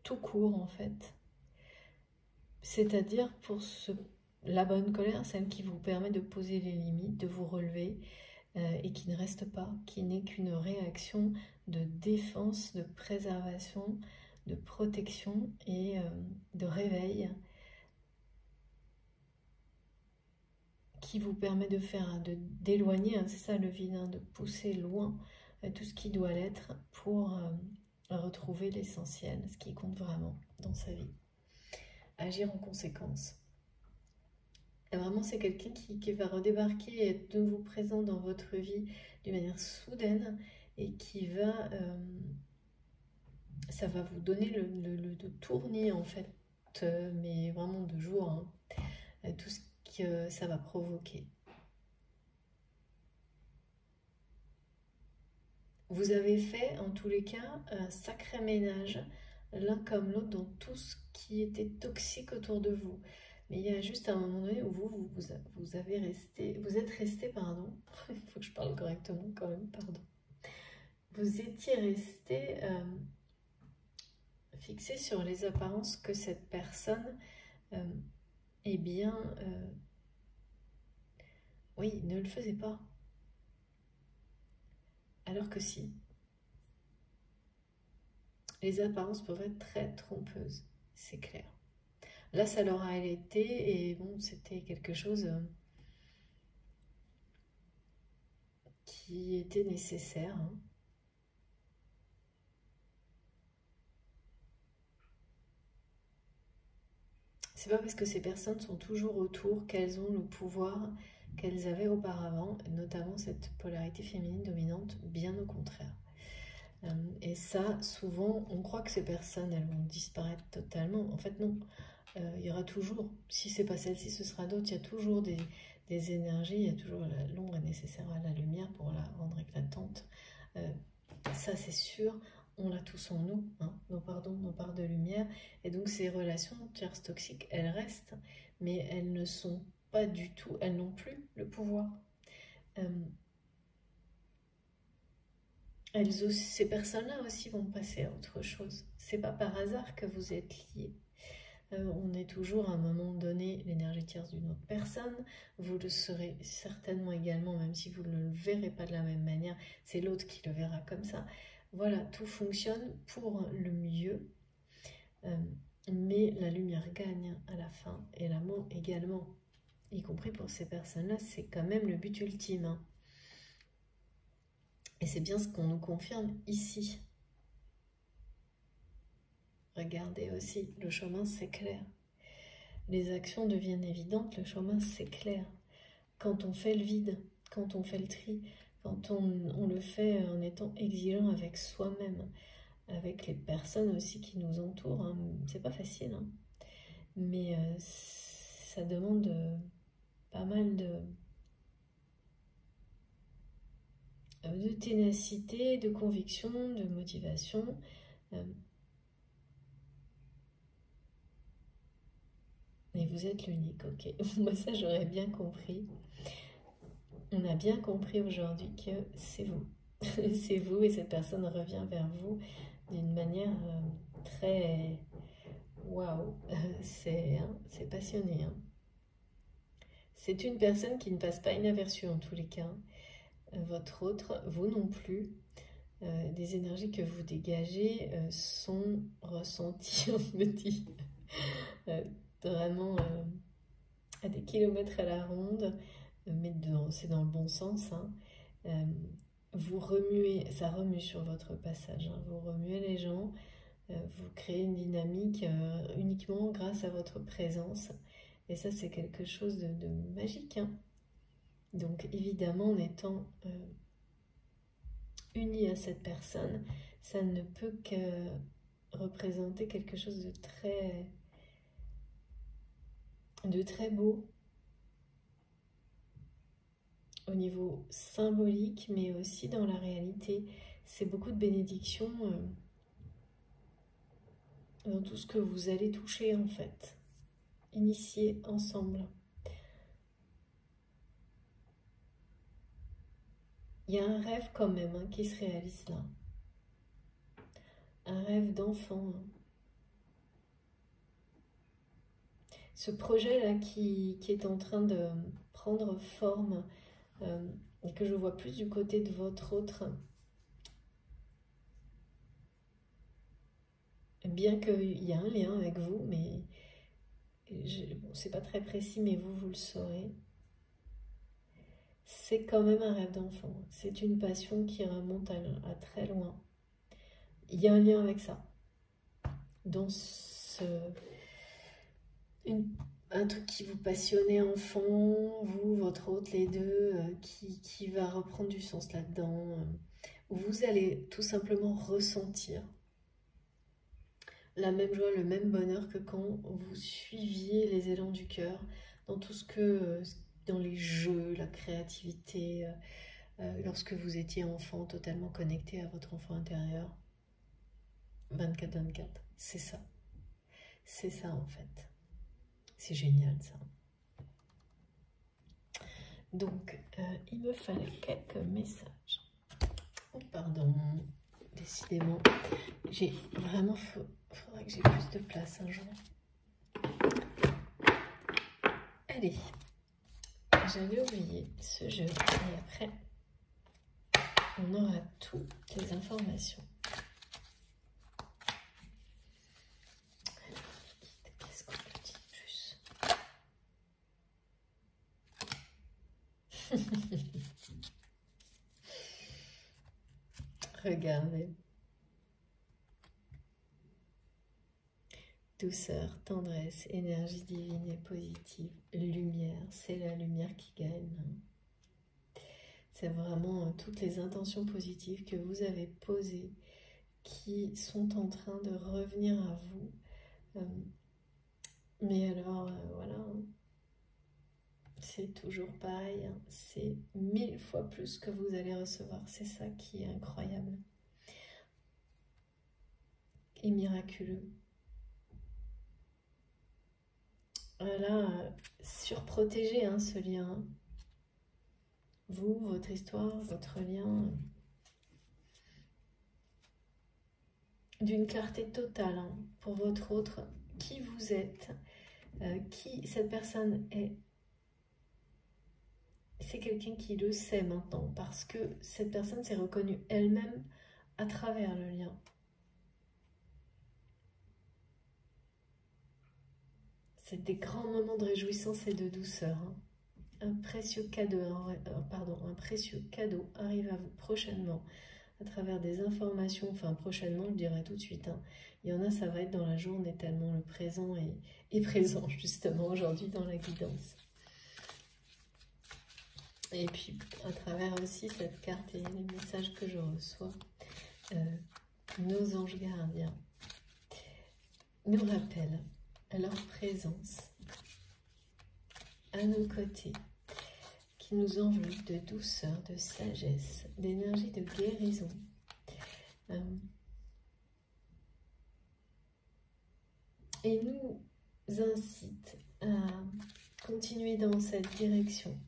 tout court en fait. C'est-à-dire pour la bonne colère, celle qui vous permet de poser les limites, de vous relever, et qui ne reste pas, qui n'est qu'une réaction de défense, de préservation, de protection et de réveil qui vous permet de faire, d'éloigner, hein, c'est ça le vide, hein, de pousser loin tout ce qui doit l'être pour retrouver l'essentiel, ce qui compte vraiment dans sa vie. Agir en conséquence. Et vraiment, c'est quelqu'un qui va redébarquer et être de nouveau présent dans votre vie d'une manière soudaine et qui va... ça va vous donner le tournis en fait, mais vraiment de jour, hein, tout ce que ça va provoquer. Vous avez fait en tous les cas un sacré ménage l'un comme l'autre dans tout ce qui était toxique autour de vous. Mais il y a juste un moment donné où vous êtes resté, pardon, il faut que je parle correctement quand même, pardon. Vous étiez resté fixé sur les apparences que cette personne, eh bien, oui, ne le faisait pas. Alors que si. Les apparences peuvent être très trompeuses, c'est clair. Là, ça leur a été, et bon, c'était quelque chose qui était nécessaire. Hein. C'est pas parce que ces personnes sont toujours autour qu'elles ont le pouvoir qu'elles avaient auparavant, notamment cette polarité féminine dominante, bien au contraire. Et ça, souvent, on croit que ces personnes, elles vont disparaître totalement. En fait, non. Il y aura toujours, si c'est pas celle-ci, ce sera d'autres. Il y a toujours des énergies, il y a toujours l'ombre est nécessaire à la lumière pour la rendre éclatante. Ça, c'est sûr. On l'a tous en nous, hein, nos parts de lumière. Et donc, ces relations tierces toxiques, elles restent, mais elles ne sont pas du tout, elles n'ont plus le pouvoir. Ces personnes-là aussi vont passer à autre chose. C'est pas par hasard que vous êtes liés. On est toujours à un moment donné l'énergie tierce d'une autre personne. Vous le serez certainement également, même si vous ne le verrez pas de la même manière. C'est l'autre qui le verra comme ça. Voilà, tout fonctionne pour le mieux. Mais la lumière gagne à la fin et l'amour également. Y compris pour ces personnes-là, c'est quand même le but ultime. Hein. Et c'est bien ce qu'on nous confirme ici. regardez aussi, le chemin s'éclaire. Les actions deviennent évidentes, le chemin s'éclaire. Quand on fait le vide, quand on fait le tri, quand on le fait en étant exigeant avec soi-même, avec les personnes aussi qui nous entourent, hein. C'est pas facile, hein. Mais ça demande pas mal de ténacité, de conviction, de motivation. Et vous êtes l'unique, ok. Moi, ça, j'aurais bien compris. On a bien compris aujourd'hui que c'est vous. C'est vous et cette personne revient vers vous d'une manière très... Waouh, c'est passionné. Hein. C'est une personne qui ne passe pas inaperçue en tous les cas. Votre autre, vous non plus. Les énergies que vous dégagez sont ressenties, on me dit, vraiment à des kilomètres à la ronde, mais c'est dans le bon sens. Hein. Vous remuez, ça remue sur votre passage, hein. Vous remuez les gens, vous créez une dynamique uniquement grâce à votre présence. Et ça, c'est quelque chose de magique. Hein. Donc évidemment, en étant uni à cette personne, ça ne peut que représenter quelque chose de très beau au niveau symbolique, mais aussi dans la réalité. C'est beaucoup de bénédictions dans tout ce que vous allez toucher en fait, initier ensemble. Il y a un rêve quand même hein, qui se réalise là. Un rêve d'enfant. Hein. Ce projet-là qui est en train de prendre forme et que je vois plus du côté de votre autre, bien qu'il y a un lien avec vous, mais bon, c'est pas très précis, mais vous le saurez. C'est quand même un rêve d'enfant. C'est une passion qui remonte à très loin. Il y a un lien avec ça. Dans un truc qui vous passionnait enfant, vous, votre autre, les deux, qui va reprendre du sens là-dedans, où vous allez tout simplement ressentir la même joie, le même bonheur que quand vous suiviez les élans du cœur, dans tout ce que, dans les jeux, la créativité, lorsque vous étiez enfant, totalement connecté à votre enfant intérieur, 24/24, c'est ça. C'est ça en fait. C'est génial ça. Donc, il me fallait quelques messages. Oh, pardon. Décidément, j'ai vraiment... Faudrait que j'ai plus de place un jour. Allez. J'avais oublié ce jeu. Et après, on aura toutes les informations. Qu'est-ce qu'on peut dire plus? Regardez. Douceur, tendresse, énergie divine et positive, lumière, c'est la lumière qui gagne. C'est vraiment toutes les intentions positives que vous avez posées qui sont en train de revenir à vous. Mais alors, voilà, c'est toujours pareil, hein. C'est 1000 fois plus que vous allez recevoir. C'est ça qui est incroyable et miraculeux. Voilà, surprotégez hein, ce lien. Vous, votre histoire, votre lien, d'une clarté totale hein, pour votre autre, qui vous êtes, qui cette personne est. C'est quelqu'un qui le sait maintenant parce que cette personne s'est reconnue elle-même à travers le lien. C'est des grands moments de réjouissance et de douceur. Hein. Un précieux cadeau arrive à vous prochainement à travers des informations, enfin prochainement, je dirais tout de suite, hein. Il y en a, ça va être dans la journée, tellement le présent est présent justement aujourd'hui dans la guidance. Et puis à travers aussi cette carte et les messages que je reçois, nos anges gardiens nous rappellent leur présence à nos côtés, qui nous enveloppe de douceur, de sagesse, d'énergie de guérison. Et nous incite à continuer dans cette direction,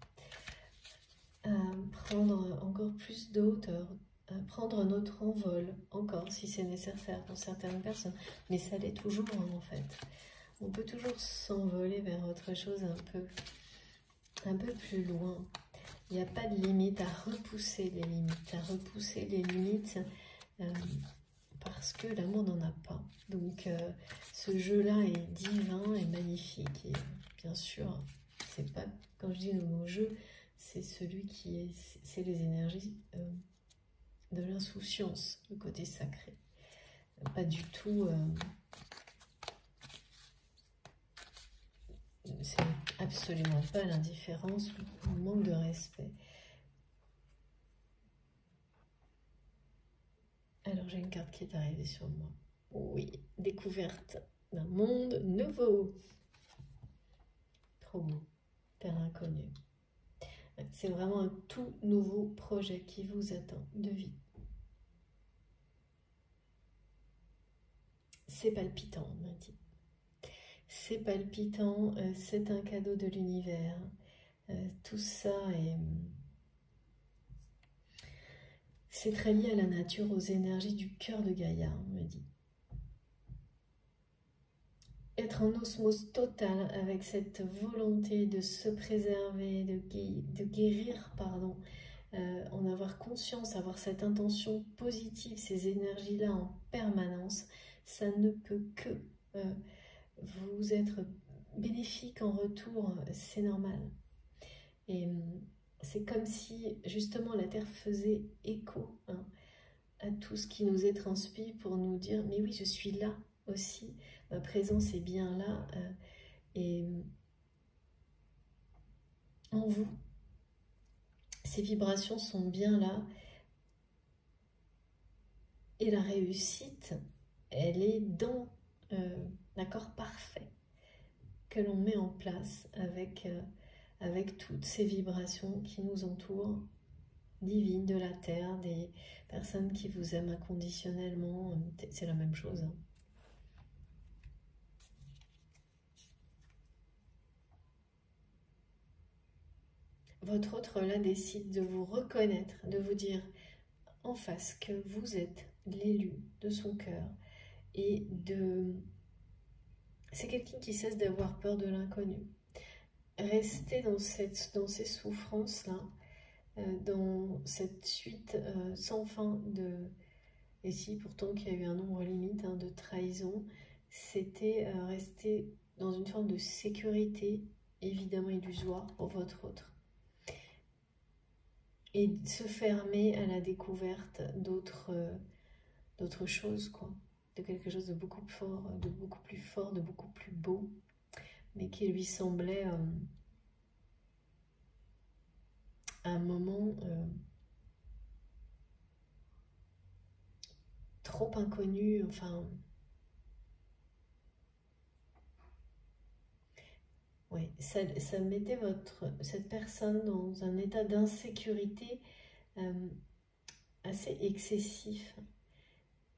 à prendre encore plus de hauteur, à prendre notre envol, encore si c'est nécessaire pour certaines personnes, mais ça l'est toujours hein, en fait. On peut toujours s'envoler vers autre chose un peu plus loin. Il n'y a pas de limite à repousser les limites, parce que l'amour n'en a pas. Donc ce jeu-là est divin et magnifique. Et bien sûr, c'est pas, quand je dis le mot jeu, c'est celui qui est, c'est les énergies de l'insouciance, le côté sacré. Pas du tout, c'est absolument pas l'indifférence, le manque de respect. Alors j'ai une carte qui est arrivée sur moi. Oui, découverte d'un monde nouveau. Trop beau, terre inconnue. C'est vraiment un tout nouveau projet qui vous attend de vie. C'est palpitant, on m'a dit. C'est palpitant, c'est un cadeau de l'univers. Tout ça est... C'est très lié à la nature, aux énergies du cœur de Gaïa, on me dit. Être en osmose totale avec cette volonté de se préserver, de guérir, pardon, en avoir conscience, avoir cette intention positive, ces énergies-là en permanence, ça ne peut que vous être bénéfique en retour, c'est normal. Et c'est comme si justement la Terre faisait écho hein, à tout ce qui nous est transmis pour nous dire mais oui je suis là aussi, ma présence est bien là et en vous ces vibrations sont bien là et la réussite elle est dans l'accord parfait que l'on met en place avec toutes ces vibrations qui nous entourent, divines de la Terre, des personnes qui vous aiment inconditionnellement, c'est la même chose. Hein. Votre autre là décide de vous reconnaître, de vous dire en face que vous êtes l'élu de son cœur et de... C'est quelqu'un qui cesse d'avoir peur de l'inconnu. Rester dans ces souffrances-là, dans cette suite sans fin de... Et si pourtant qu'il y a eu un nombre limite hein, de trahisons, c'était rester dans une forme de sécurité, évidemment illusoire pour votre autre. Et se fermer à la découverte d'autres choses, quoi. De quelque chose de beaucoup plus fort, de beaucoup plus beau, mais qui lui semblait à un moment trop inconnu, enfin... Oui, ça mettait cette personne dans un état d'insécurité assez excessif,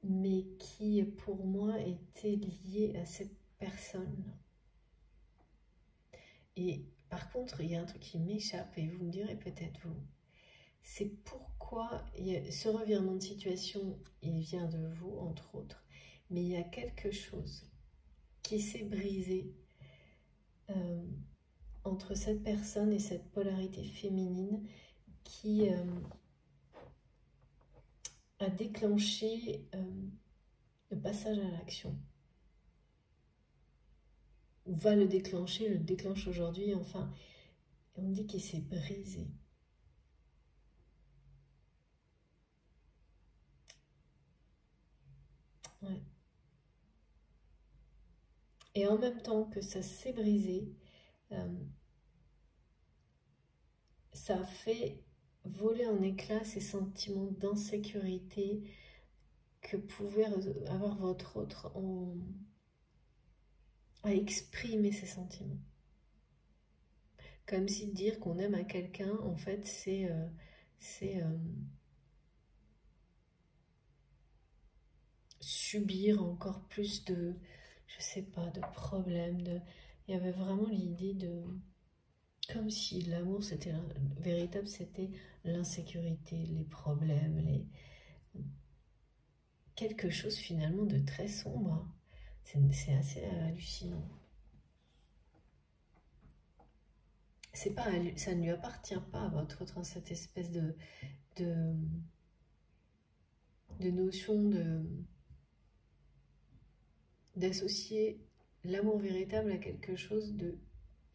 mais qui pour moi était lié à cette personne. Et par contre, il y a un truc qui m'échappe et vous me direz peut-être vous, c'est pourquoi ce revirement de situation, il vient de vous entre autres, mais il y a quelque chose qui s'est brisé entre cette personne et cette polarité féminine qui a déclenché le passage à l'action. Ou va le déclenche aujourd'hui, enfin, on dit qu'il s'est brisé. Ouais. Et en même temps que ça s'est brisé, ça a fait voler en éclats ces sentiments d'insécurité que pouvait avoir votre autre à exprimer ses sentiments. Comme si dire qu'on aime à quelqu'un, en fait, c'est subir encore plus de, je sais pas, de problèmes. Il y avait vraiment l'idée de, comme si l'amour c'était véritable, c'était l'insécurité, les problèmes, quelque chose finalement de très sombre. C'est assez hallucinant. C'est pas, ça ne lui appartient pas à votre autre, cette espèce de, de notion d'associer l'amour véritable à quelque chose de...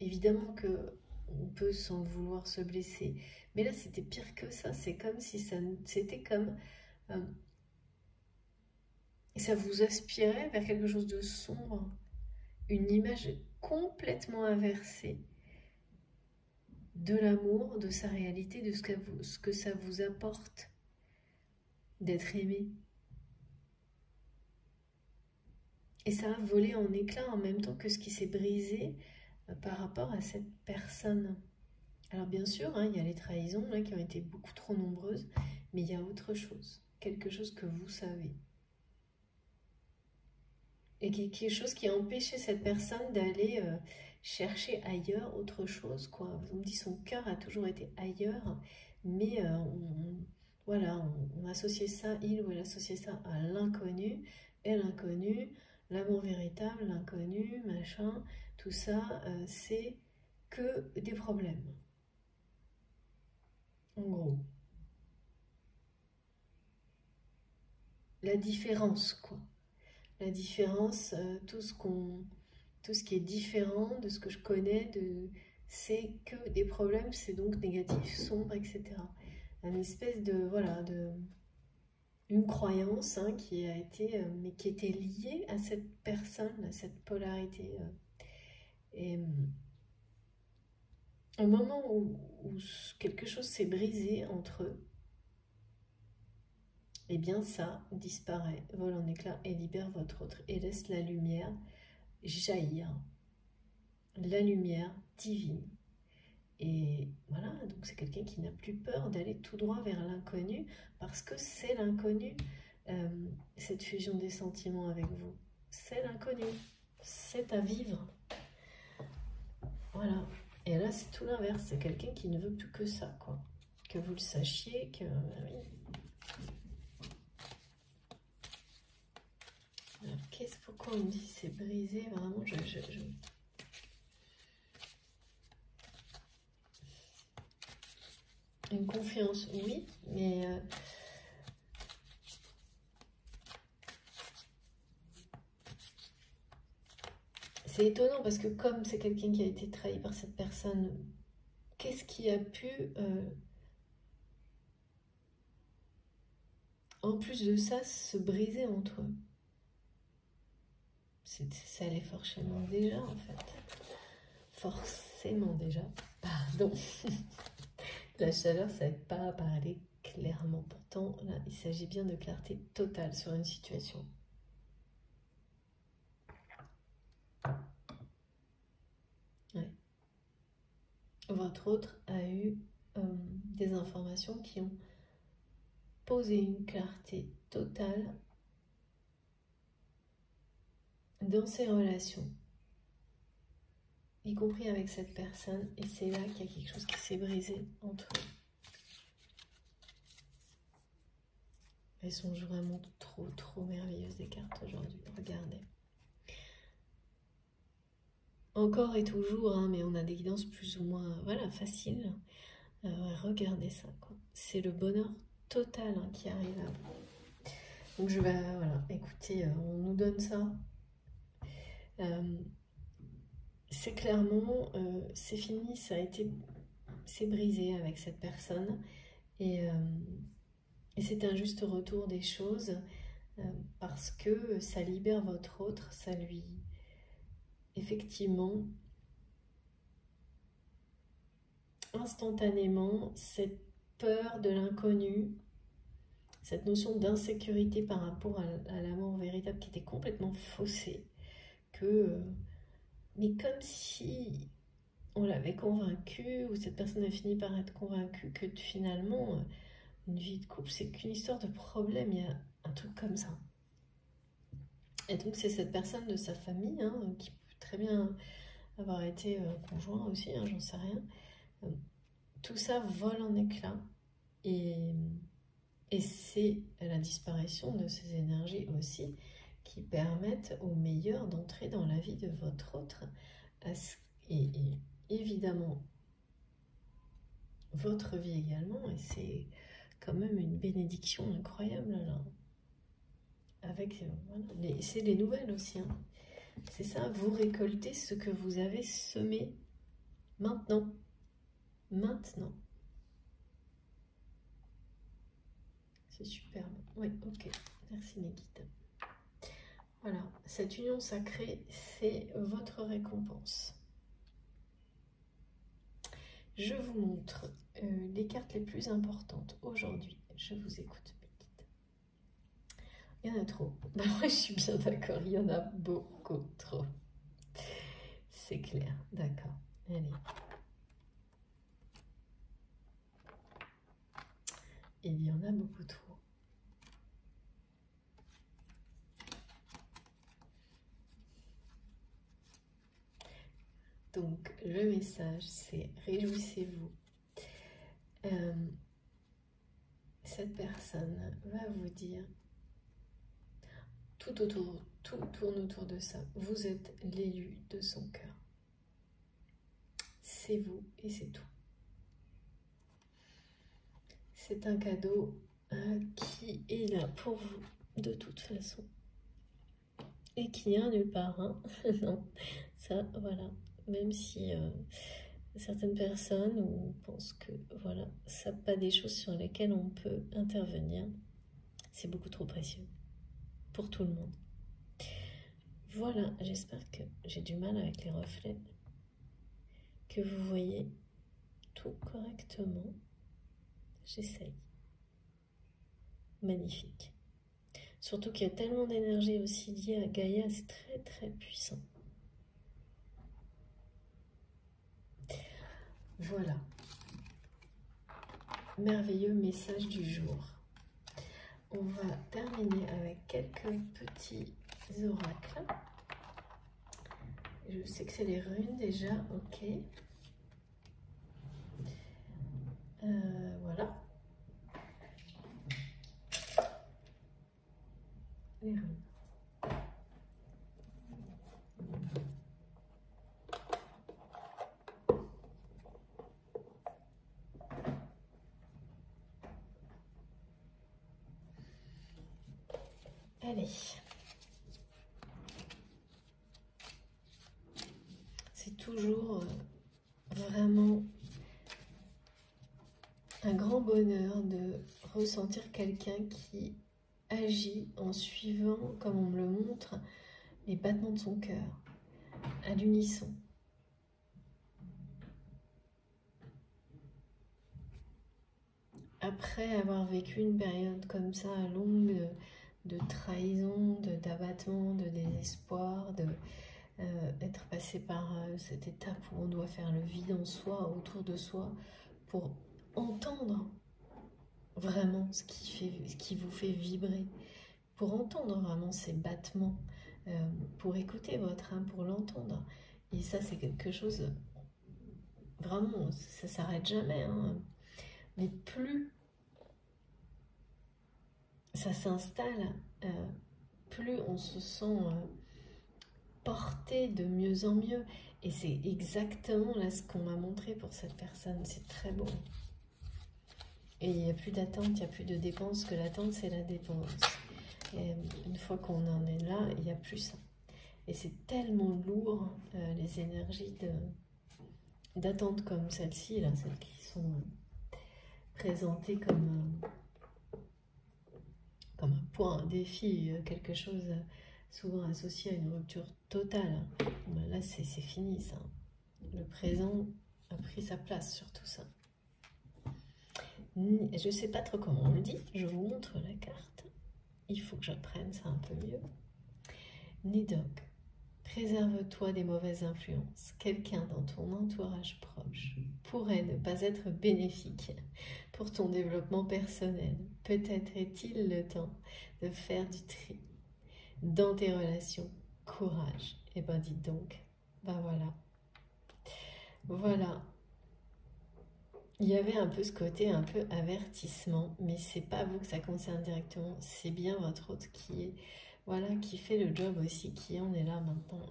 Évidemment que on peut sans le vouloir se blesser, mais là c'était pire que ça. C'est comme si c'était comme ça vous aspirait vers quelque chose de sombre, une image complètement inversée de l'amour, de sa réalité, de ce que ça vous apporte d'être aimé. Et ça a volé en éclats en même temps que ce qui s'est brisé par rapport à cette personne. Alors bien sûr, hein, il y a les trahisons là, qui ont été beaucoup trop nombreuses, mais il y a autre chose, quelque chose que vous savez. Et quelque chose qui a empêché cette personne d'aller chercher ailleurs autre chose, quoi. On me dit son cœur a toujours été ailleurs, mais voilà, on associait ça, il ou elle associait ça à l'inconnu, et l'inconnu, l'amour véritable, l'inconnu, machin, tout ça, c'est que des problèmes. En gros. La différence, quoi. La différence, tout ce qui est différent de ce que je connais, c'est que des problèmes, c'est donc négatif, sombre, etc. Une espèce de, voilà, une croyance hein, qui a été, mais qui était liée à cette personne, à cette polarité. Et au moment où quelque chose s'est brisé entre eux, eh bien ça disparaît, vole en éclats et libère votre autre et laisse la lumière jaillir, la lumière divine. Et voilà, donc c'est quelqu'un qui n'a plus peur d'aller tout droit vers l'inconnu parce que c'est l'inconnu, cette fusion des sentiments avec vous. C'est l'inconnu, c'est à vivre. Voilà. Et là, c'est tout l'inverse, c'est quelqu'un qui ne veut plus que ça, quoi. Que vous le sachiez, que... oui. Alors, pourquoi on me dit c'est brisé, vraiment, Une confiance, oui, mais... c'est étonnant parce que comme c'est quelqu'un qui a été trahi par cette personne, qu'est-ce qui a pu, en plus de ça, se briser entre eux? Ça allait forcément déjà, en fait. Forcément déjà. Pardon. La chaleur, ça n'aide pas à parler clairement. Pourtant, là, il s'agit bien de clarté totale sur une situation. Ouais. Votre autre a eu des informations qui ont posé une clarté totale dans ses relations, y compris avec cette personne, et c'est là qu'il y a quelque chose qui s'est brisé entre eux. Elles sont vraiment trop merveilleuses des cartes aujourd'hui, regardez. Encore et toujours, hein, mais on a des guidances plus ou moins voilà, faciles. Regardez ça, quoi. C'est le bonheur total hein, qui arrive à vous. Donc je vais, voilà, écoutez, on nous donne ça. C'est clairement, c'est fini, c'est brisé avec cette personne. Et c'est un juste retour des choses. parce que ça libère votre autre, ça lui... Effectivement, instantanément, cette peur de l'inconnu, cette notion d'insécurité par rapport à l'amour véritable qui était complètement faussée, mais comme si on l'avait convaincu, ou cette personne a fini par être convaincue que finalement, une vie de couple, c'est qu'une histoire de problème, il y a un truc comme ça. Et donc c'est cette personne de sa famille, hein, qui peut très bien avoir été conjoint aussi, hein, j'en sais rien. Tout ça vole en éclats, et c'est la disparition de ces énergies aussi qui permettent au meilleur d'entrer dans la vie de votre autre. Et évidemment, votre vie également, et c'est quand même une bénédiction incroyable là. Avec, voilà, c'est les nouvelles aussi. Hein. C'est ça, vous récoltez ce que vous avez semé maintenant. Maintenant. C'est superbe. Oui, ok. Merci Nikita. Voilà, cette union sacrée, c'est votre récompense. Je vous montre les cartes les plus importantes aujourd'hui. Je vous écoute, Nikita. Il y en a trop. Bah, moi, je suis bien d'accord, il y en a beaucoup trop. C'est clair, d'accord. Allez. Il y en a beaucoup trop. Donc, le message, c'est réjouissez-vous. Cette personne va vous dire, tout tourne autour de ça. Vous êtes l'élu de son cœur. C'est vous et c'est tout. C'est un cadeau qui est là pour vous, de toute façon. Et qui ira nulle part, hein. Non, ça, voilà. Même si certaines personnes pensent que, voilà, ça pas des choses sur lesquelles on peut intervenir, c'est beaucoup trop précieux pour tout le monde. Voilà, j'espère que j'ai du mal avec les reflets, que vous voyez tout correctement. J'essaye. Magnifique. Surtout qu'il y a tellement d'énergie aussi liée à Gaïa, c'est très très puissant. Voilà. Merveilleux message du jour. On va terminer avec quelques petits oracles. Je sais que c'est les runes déjà, ok. Voilà. Les runes. Allez. C'est toujours vraiment un grand bonheur de ressentir quelqu'un qui agit en suivant, comme on me le montre, les battements de son cœur, à l'unisson. Après avoir vécu une période comme ça, longue, de trahison, d'abattement, de désespoir, être passé par cette étape où on doit faire le vide en soi, autour de soi, pour entendre vraiment ce qui vous fait vibrer, pour entendre vraiment ces battements, pour écouter votre âme, pour l'entendre. Et ça, c'est quelque chose, vraiment, ça s'arrête jamais, hein. Mais plus ça s'installe, plus on se sent porté de mieux en mieux. Et c'est exactement là ce qu'on m'a montré pour cette personne. C'est très beau. Et il n'y a plus d'attente, il n'y a plus de dépense, que l'attente, c'est la dépense. Et une fois qu'on en est là, il n'y a plus ça. Et c'est tellement lourd, les énergies d'attente comme celle-ci, là, celles qui sont présentées comme comme un point, un défi, quelque chose souvent associé à une rupture totale. Ben là, c'est fini, ça. Le présent a pris sa place sur tout ça. Je ne sais pas trop comment on le dit, je vous montre la carte. Il faut que j'apprenne ça un peu mieux. Nidok, préserve-toi des mauvaises influences. Quelqu'un dans ton entourage proche pourrait ne pas être bénéfique pour ton développement personnel. Peut-être est-il le temps de faire du tri dans tes relations. Courage. Et ben dites donc, ben voilà. Voilà. Il y avait un peu ce côté un peu avertissement, mais c'est pas vous que ça concerne directement, c'est bien votre autre qui est, voilà, qui fait le job aussi, qui en est là maintenant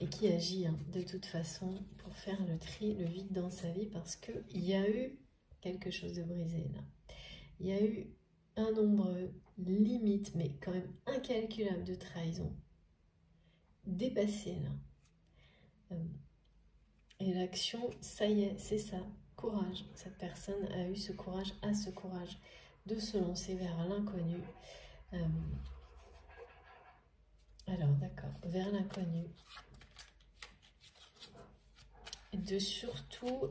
et qui agit de toute façon pour faire le tri, le vide dans sa vie, parce que il y a eu quelque chose de brisé là. Il y a eu un nombre limite, mais quand même incalculable de trahison dépassé là. Et l'action, ça y est, c'est ça. Courage. Cette personne a eu ce courage, de se lancer vers l'inconnu. Alors, d'accord, vers l'inconnu. De surtout...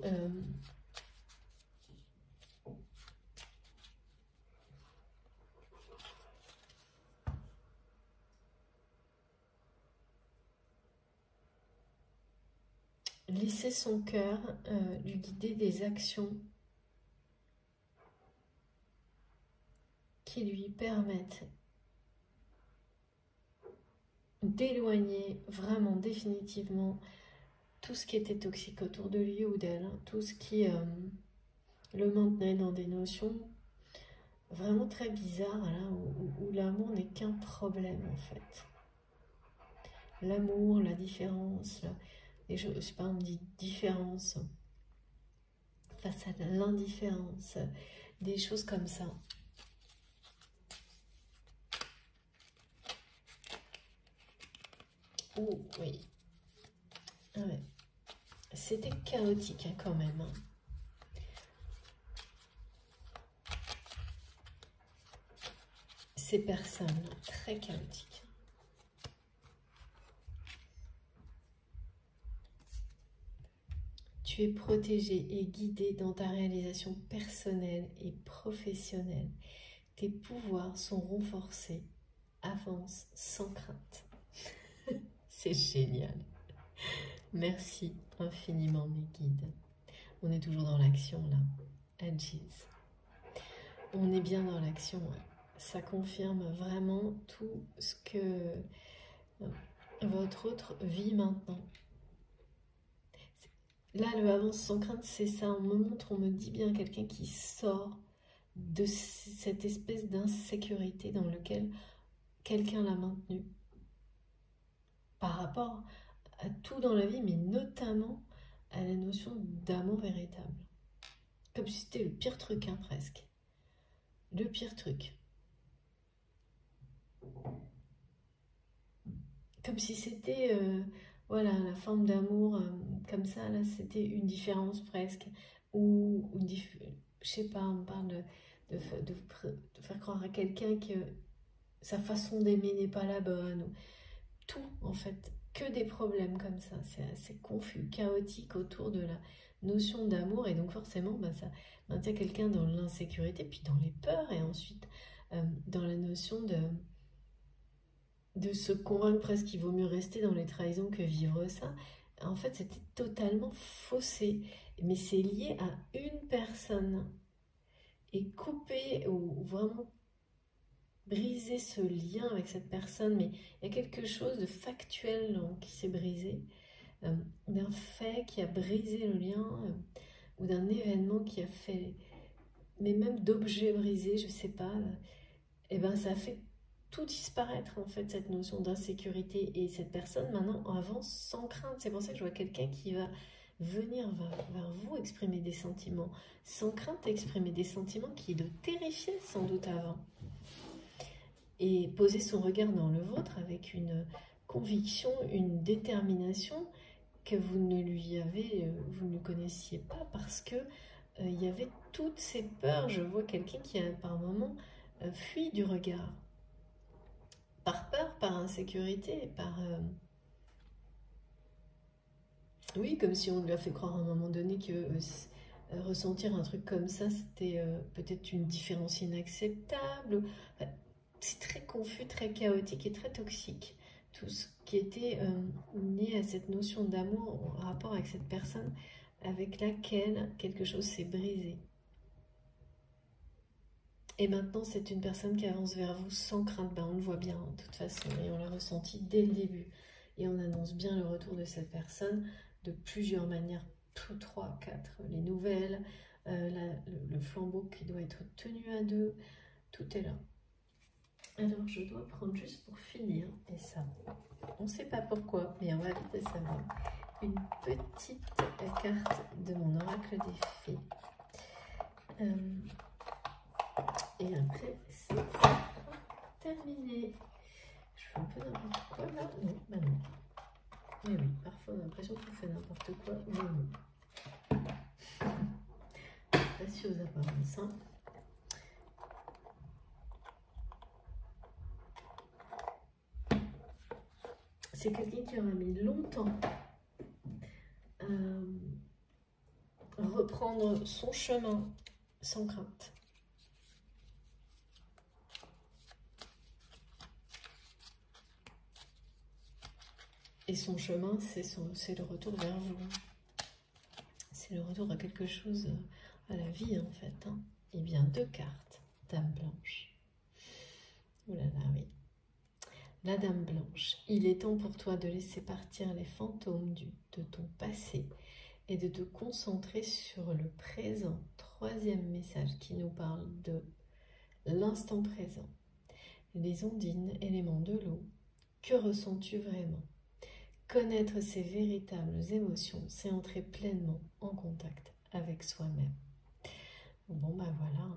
laisser son cœur lui guider des actions qui lui permettent d'éloigner vraiment définitivement tout ce qui était toxique autour de lui ou d'elle, tout ce qui le maintenait dans des notions vraiment très bizarres, là, où l'amour n'est qu'un problème en fait. L'amour, la différence, je sais pas, on dit différence face à l'indifférence, des choses comme ça. Oh oui, ouais. C'était chaotique hein, quand même. Hein. Ces personnes, très chaotiques. Tu es protégé et guidé dans ta réalisation personnelle et professionnelle. Tes pouvoirs sont renforcés. Avance sans crainte. C'est génial. Merci infiniment mes guides. On est toujours dans l'action là. Adjis. On est bien dans l'action. Ça confirme vraiment tout ce que votre autre vit maintenant. Là, le avance sans crainte, c'est ça. On me montre, on me dit bien quelqu'un qui sort de cette espèce d'insécurité dans laquelle quelqu'un l'a maintenu. Par rapport à tout dans la vie, mais notamment à la notion d'amour véritable. Comme si c'était le pire truc, hein, presque. Le pire truc. Comme si c'était... voilà, la forme d'amour, comme ça, là, c'était une différence presque. Ou je sais pas, on parle de faire croire à quelqu'un que sa façon d'aimer n'est pas la bonne. Tout, en fait, que des problèmes comme ça. C'est assez confus, chaotique autour de la notion d'amour. Et donc forcément, bah, ça maintient quelqu'un dans l'insécurité, puis dans les peurs, et ensuite dans la notion de se convaincre presque qu'il vaut mieux rester dans les trahisons que vivre ça. En fait, c'était totalement faussé. Mais c'est lié à une personne. Et couper ou vraiment briser ce lien avec cette personne, mais il y a quelque chose de factuel qui s'est brisé, d'un fait qui a brisé le lien, ou d'un événement qui a fait, mais même d'objets brisés, je sais pas, et ben ça a fait tout disparaître en fait, cette notion d'insécurité, et cette personne maintenant avance sans crainte. C'est pour ça que je vois quelqu'un qui va venir vers vous exprimer des sentiments sans crainte, exprimer des sentiments qui le terrifiaient sans doute avant, et poser son regard dans le vôtre avec une conviction, une détermination que vous ne connaissiez pas, parce que il y avait toutes ces peurs. Je vois quelqu'un qui a par moment fuit du regard. Par peur, par insécurité, par... oui, comme si on lui a fait croire à un moment donné que ressentir un truc comme ça, c'était peut-être une différence inacceptable. C'est très confus, très chaotique et très toxique. Tout ce qui était lié à cette notion d'amour en rapport avec cette personne avec laquelle quelque chose s'est brisé. Et maintenant, c'est une personne qui avance vers vous sans crainte. Ben, on le voit bien, de toute façon, et on l'a ressenti dès le début. Et on annonce bien le retour de cette personne de plusieurs manières, 3, 4, les nouvelles, le flambeau qui doit être tenu à deux, tout est là. Alors, je dois prendre juste pour finir, et ça, on ne sait pas pourquoi, mais on va vite le savoir, une petite carte de mon oracle des fées. Et après, c'est terminé. Je fais un peu n'importe quoi là. Non, bah non. Mais oui, parfois on a l'impression qu'on fait n'importe quoi. Mais non. Pas si aux apparences. Hein. C'est quelqu'un qui aura mis longtemps à reprendre son chemin sans crainte. Et son chemin, c'est le retour vers vous. C'est le retour à quelque chose, à la vie en fait. Hein. Et bien 2 cartes. Dame blanche. Oh là là, oui. La Dame blanche. Il est temps pour toi de laisser partir les fantômes de ton passé et de te concentrer sur le présent. 3e message qui nous parle de l'instant présent. Les ondines, éléments de l'eau. Que ressens-tu vraiment? Connaître ses véritables émotions, c'est entrer pleinement en contact avec soi-même. Bon, ben voilà.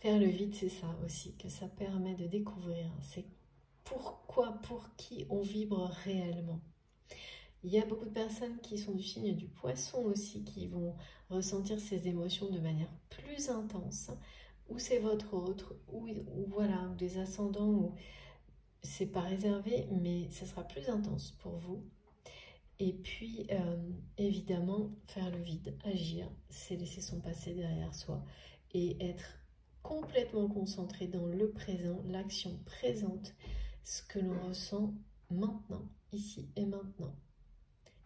Faire le vide, c'est ça aussi, que ça permet de découvrir. C'est pourquoi, pour qui on vibre réellement. Il y a beaucoup de personnes qui sont du signe du poisson aussi, qui vont ressentir ces émotions de manière plus intense, ou c'est votre autre, ou voilà, des ascendants, ou c'est pas réservé, mais ça sera plus intense pour vous. Et puis, évidemment, faire le vide, agir, c'est laisser son passé derrière soi et être complètement concentré dans le présent, l'action présente, ce que l'on ressent maintenant, ici et maintenant.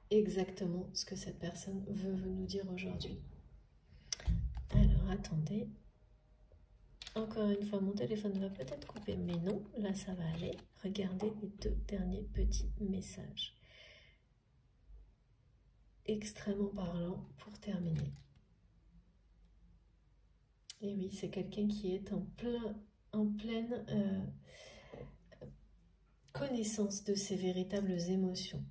Exactement ce que cette personne veut nous dire aujourd'hui. Alors, attendez. Encore une fois, mon téléphone va peut-être couper, mais non, là ça va aller. Regardez les 2 derniers petits messages. Extrêmement parlant pour terminer. Et oui, c'est quelqu'un qui est en pleine connaissance de ses véritables émotions.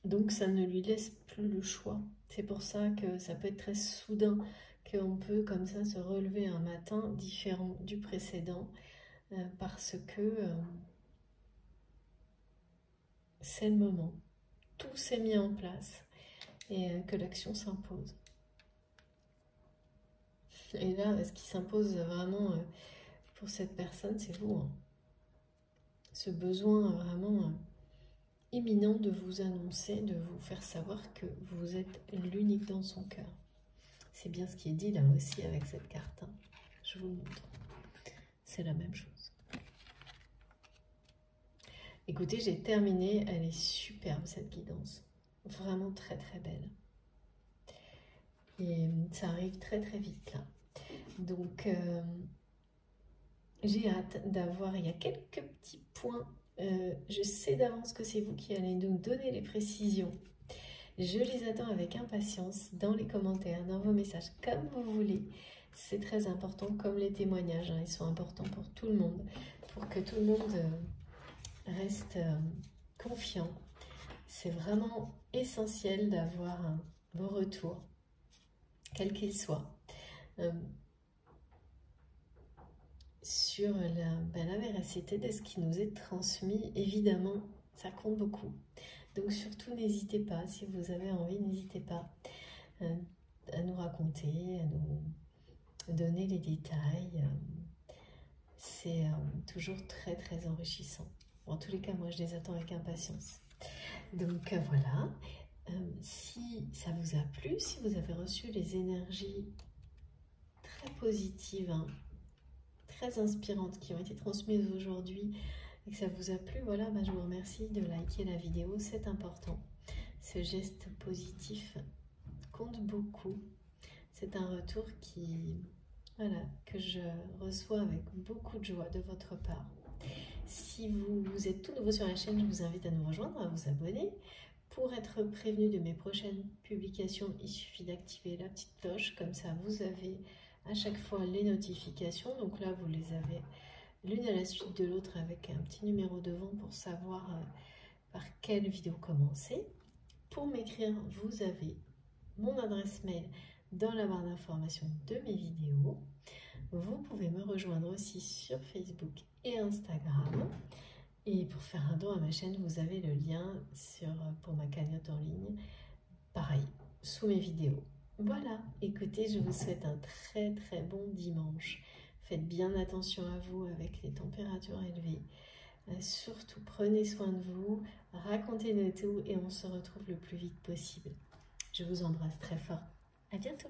Donc ça ne lui laisse plus le choix. C'est pour ça que ça peut être très soudain, qu'on peut comme ça se relever un matin différent du précédent, parce que c'est le moment. Tout s'est mis en place et que l'action s'impose. Et là, ce qui s'impose vraiment pour cette personne, c'est vous. Hein. Ce besoin vraiment imminent de vous annoncer, de vous faire savoir que vous êtes l'unique dans son cœur. C'est bien ce qui est dit là aussi avec cette carte. Hein. Je vous le montre. C'est la même chose. Écoutez, j'ai terminé. Elle est superbe cette guidance. Vraiment très très belle. Et ça arrive très très vite là. Donc, j'ai hâte d'avoir, il y a quelques petits points, je sais d'avance que c'est vous qui allez nous donner les précisions. Je les attends avec impatience dans les commentaires, dans vos messages, comme vous voulez. C'est très important, comme les témoignages, hein, ils sont importants pour tout le monde, pour que tout le monde reste confiant. C'est vraiment essentiel d'avoir vos retours, quels qu'ils soient. Sur la véracité de ce qui nous est transmis, évidemment, ça compte beaucoup. Donc surtout, n'hésitez pas, si vous avez envie, n'hésitez pas. à nous raconter, à nous donner les détails. C'est toujours très très enrichissant. En tous les cas, moi je les attends avec impatience. Donc voilà, si ça vous a plu, si vous avez reçu les énergies très positives, hein, très inspirantes qui ont été transmises aujourd'hui et que ça vous a plu, voilà, je vous remercie de liker la vidéo, c'est important. Ce geste positif compte beaucoup. C'est un retour que je reçois avec beaucoup de joie de votre part. Si vous êtes tout nouveau sur la chaîne, je vous invite à nous rejoindre, à vous abonner. Pour être prévenu de mes prochaines publications, il suffit d'activer la petite cloche, comme ça vous avez à chaque fois les notifications. Donc là, vous les avez l'une à la suite de l'autre avec un petit numéro devant pour savoir par quelle vidéo commencer. Pour m'écrire, vous avez mon adresse mail dans la barre d'information de mes vidéos. Vous pouvez me rejoindre aussi sur Facebook et Instagram. Et pour faire un don à ma chaîne, vous avez le lien pour ma cagnotte en ligne, pareil, sous mes vidéos. Voilà, écoutez, je vous souhaite un très très bon dimanche. Faites bien attention à vous avec les températures élevées. Surtout, prenez soin de vous, racontez-nous tout et on se retrouve le plus vite possible. Je vous embrasse très fort. À bientôt.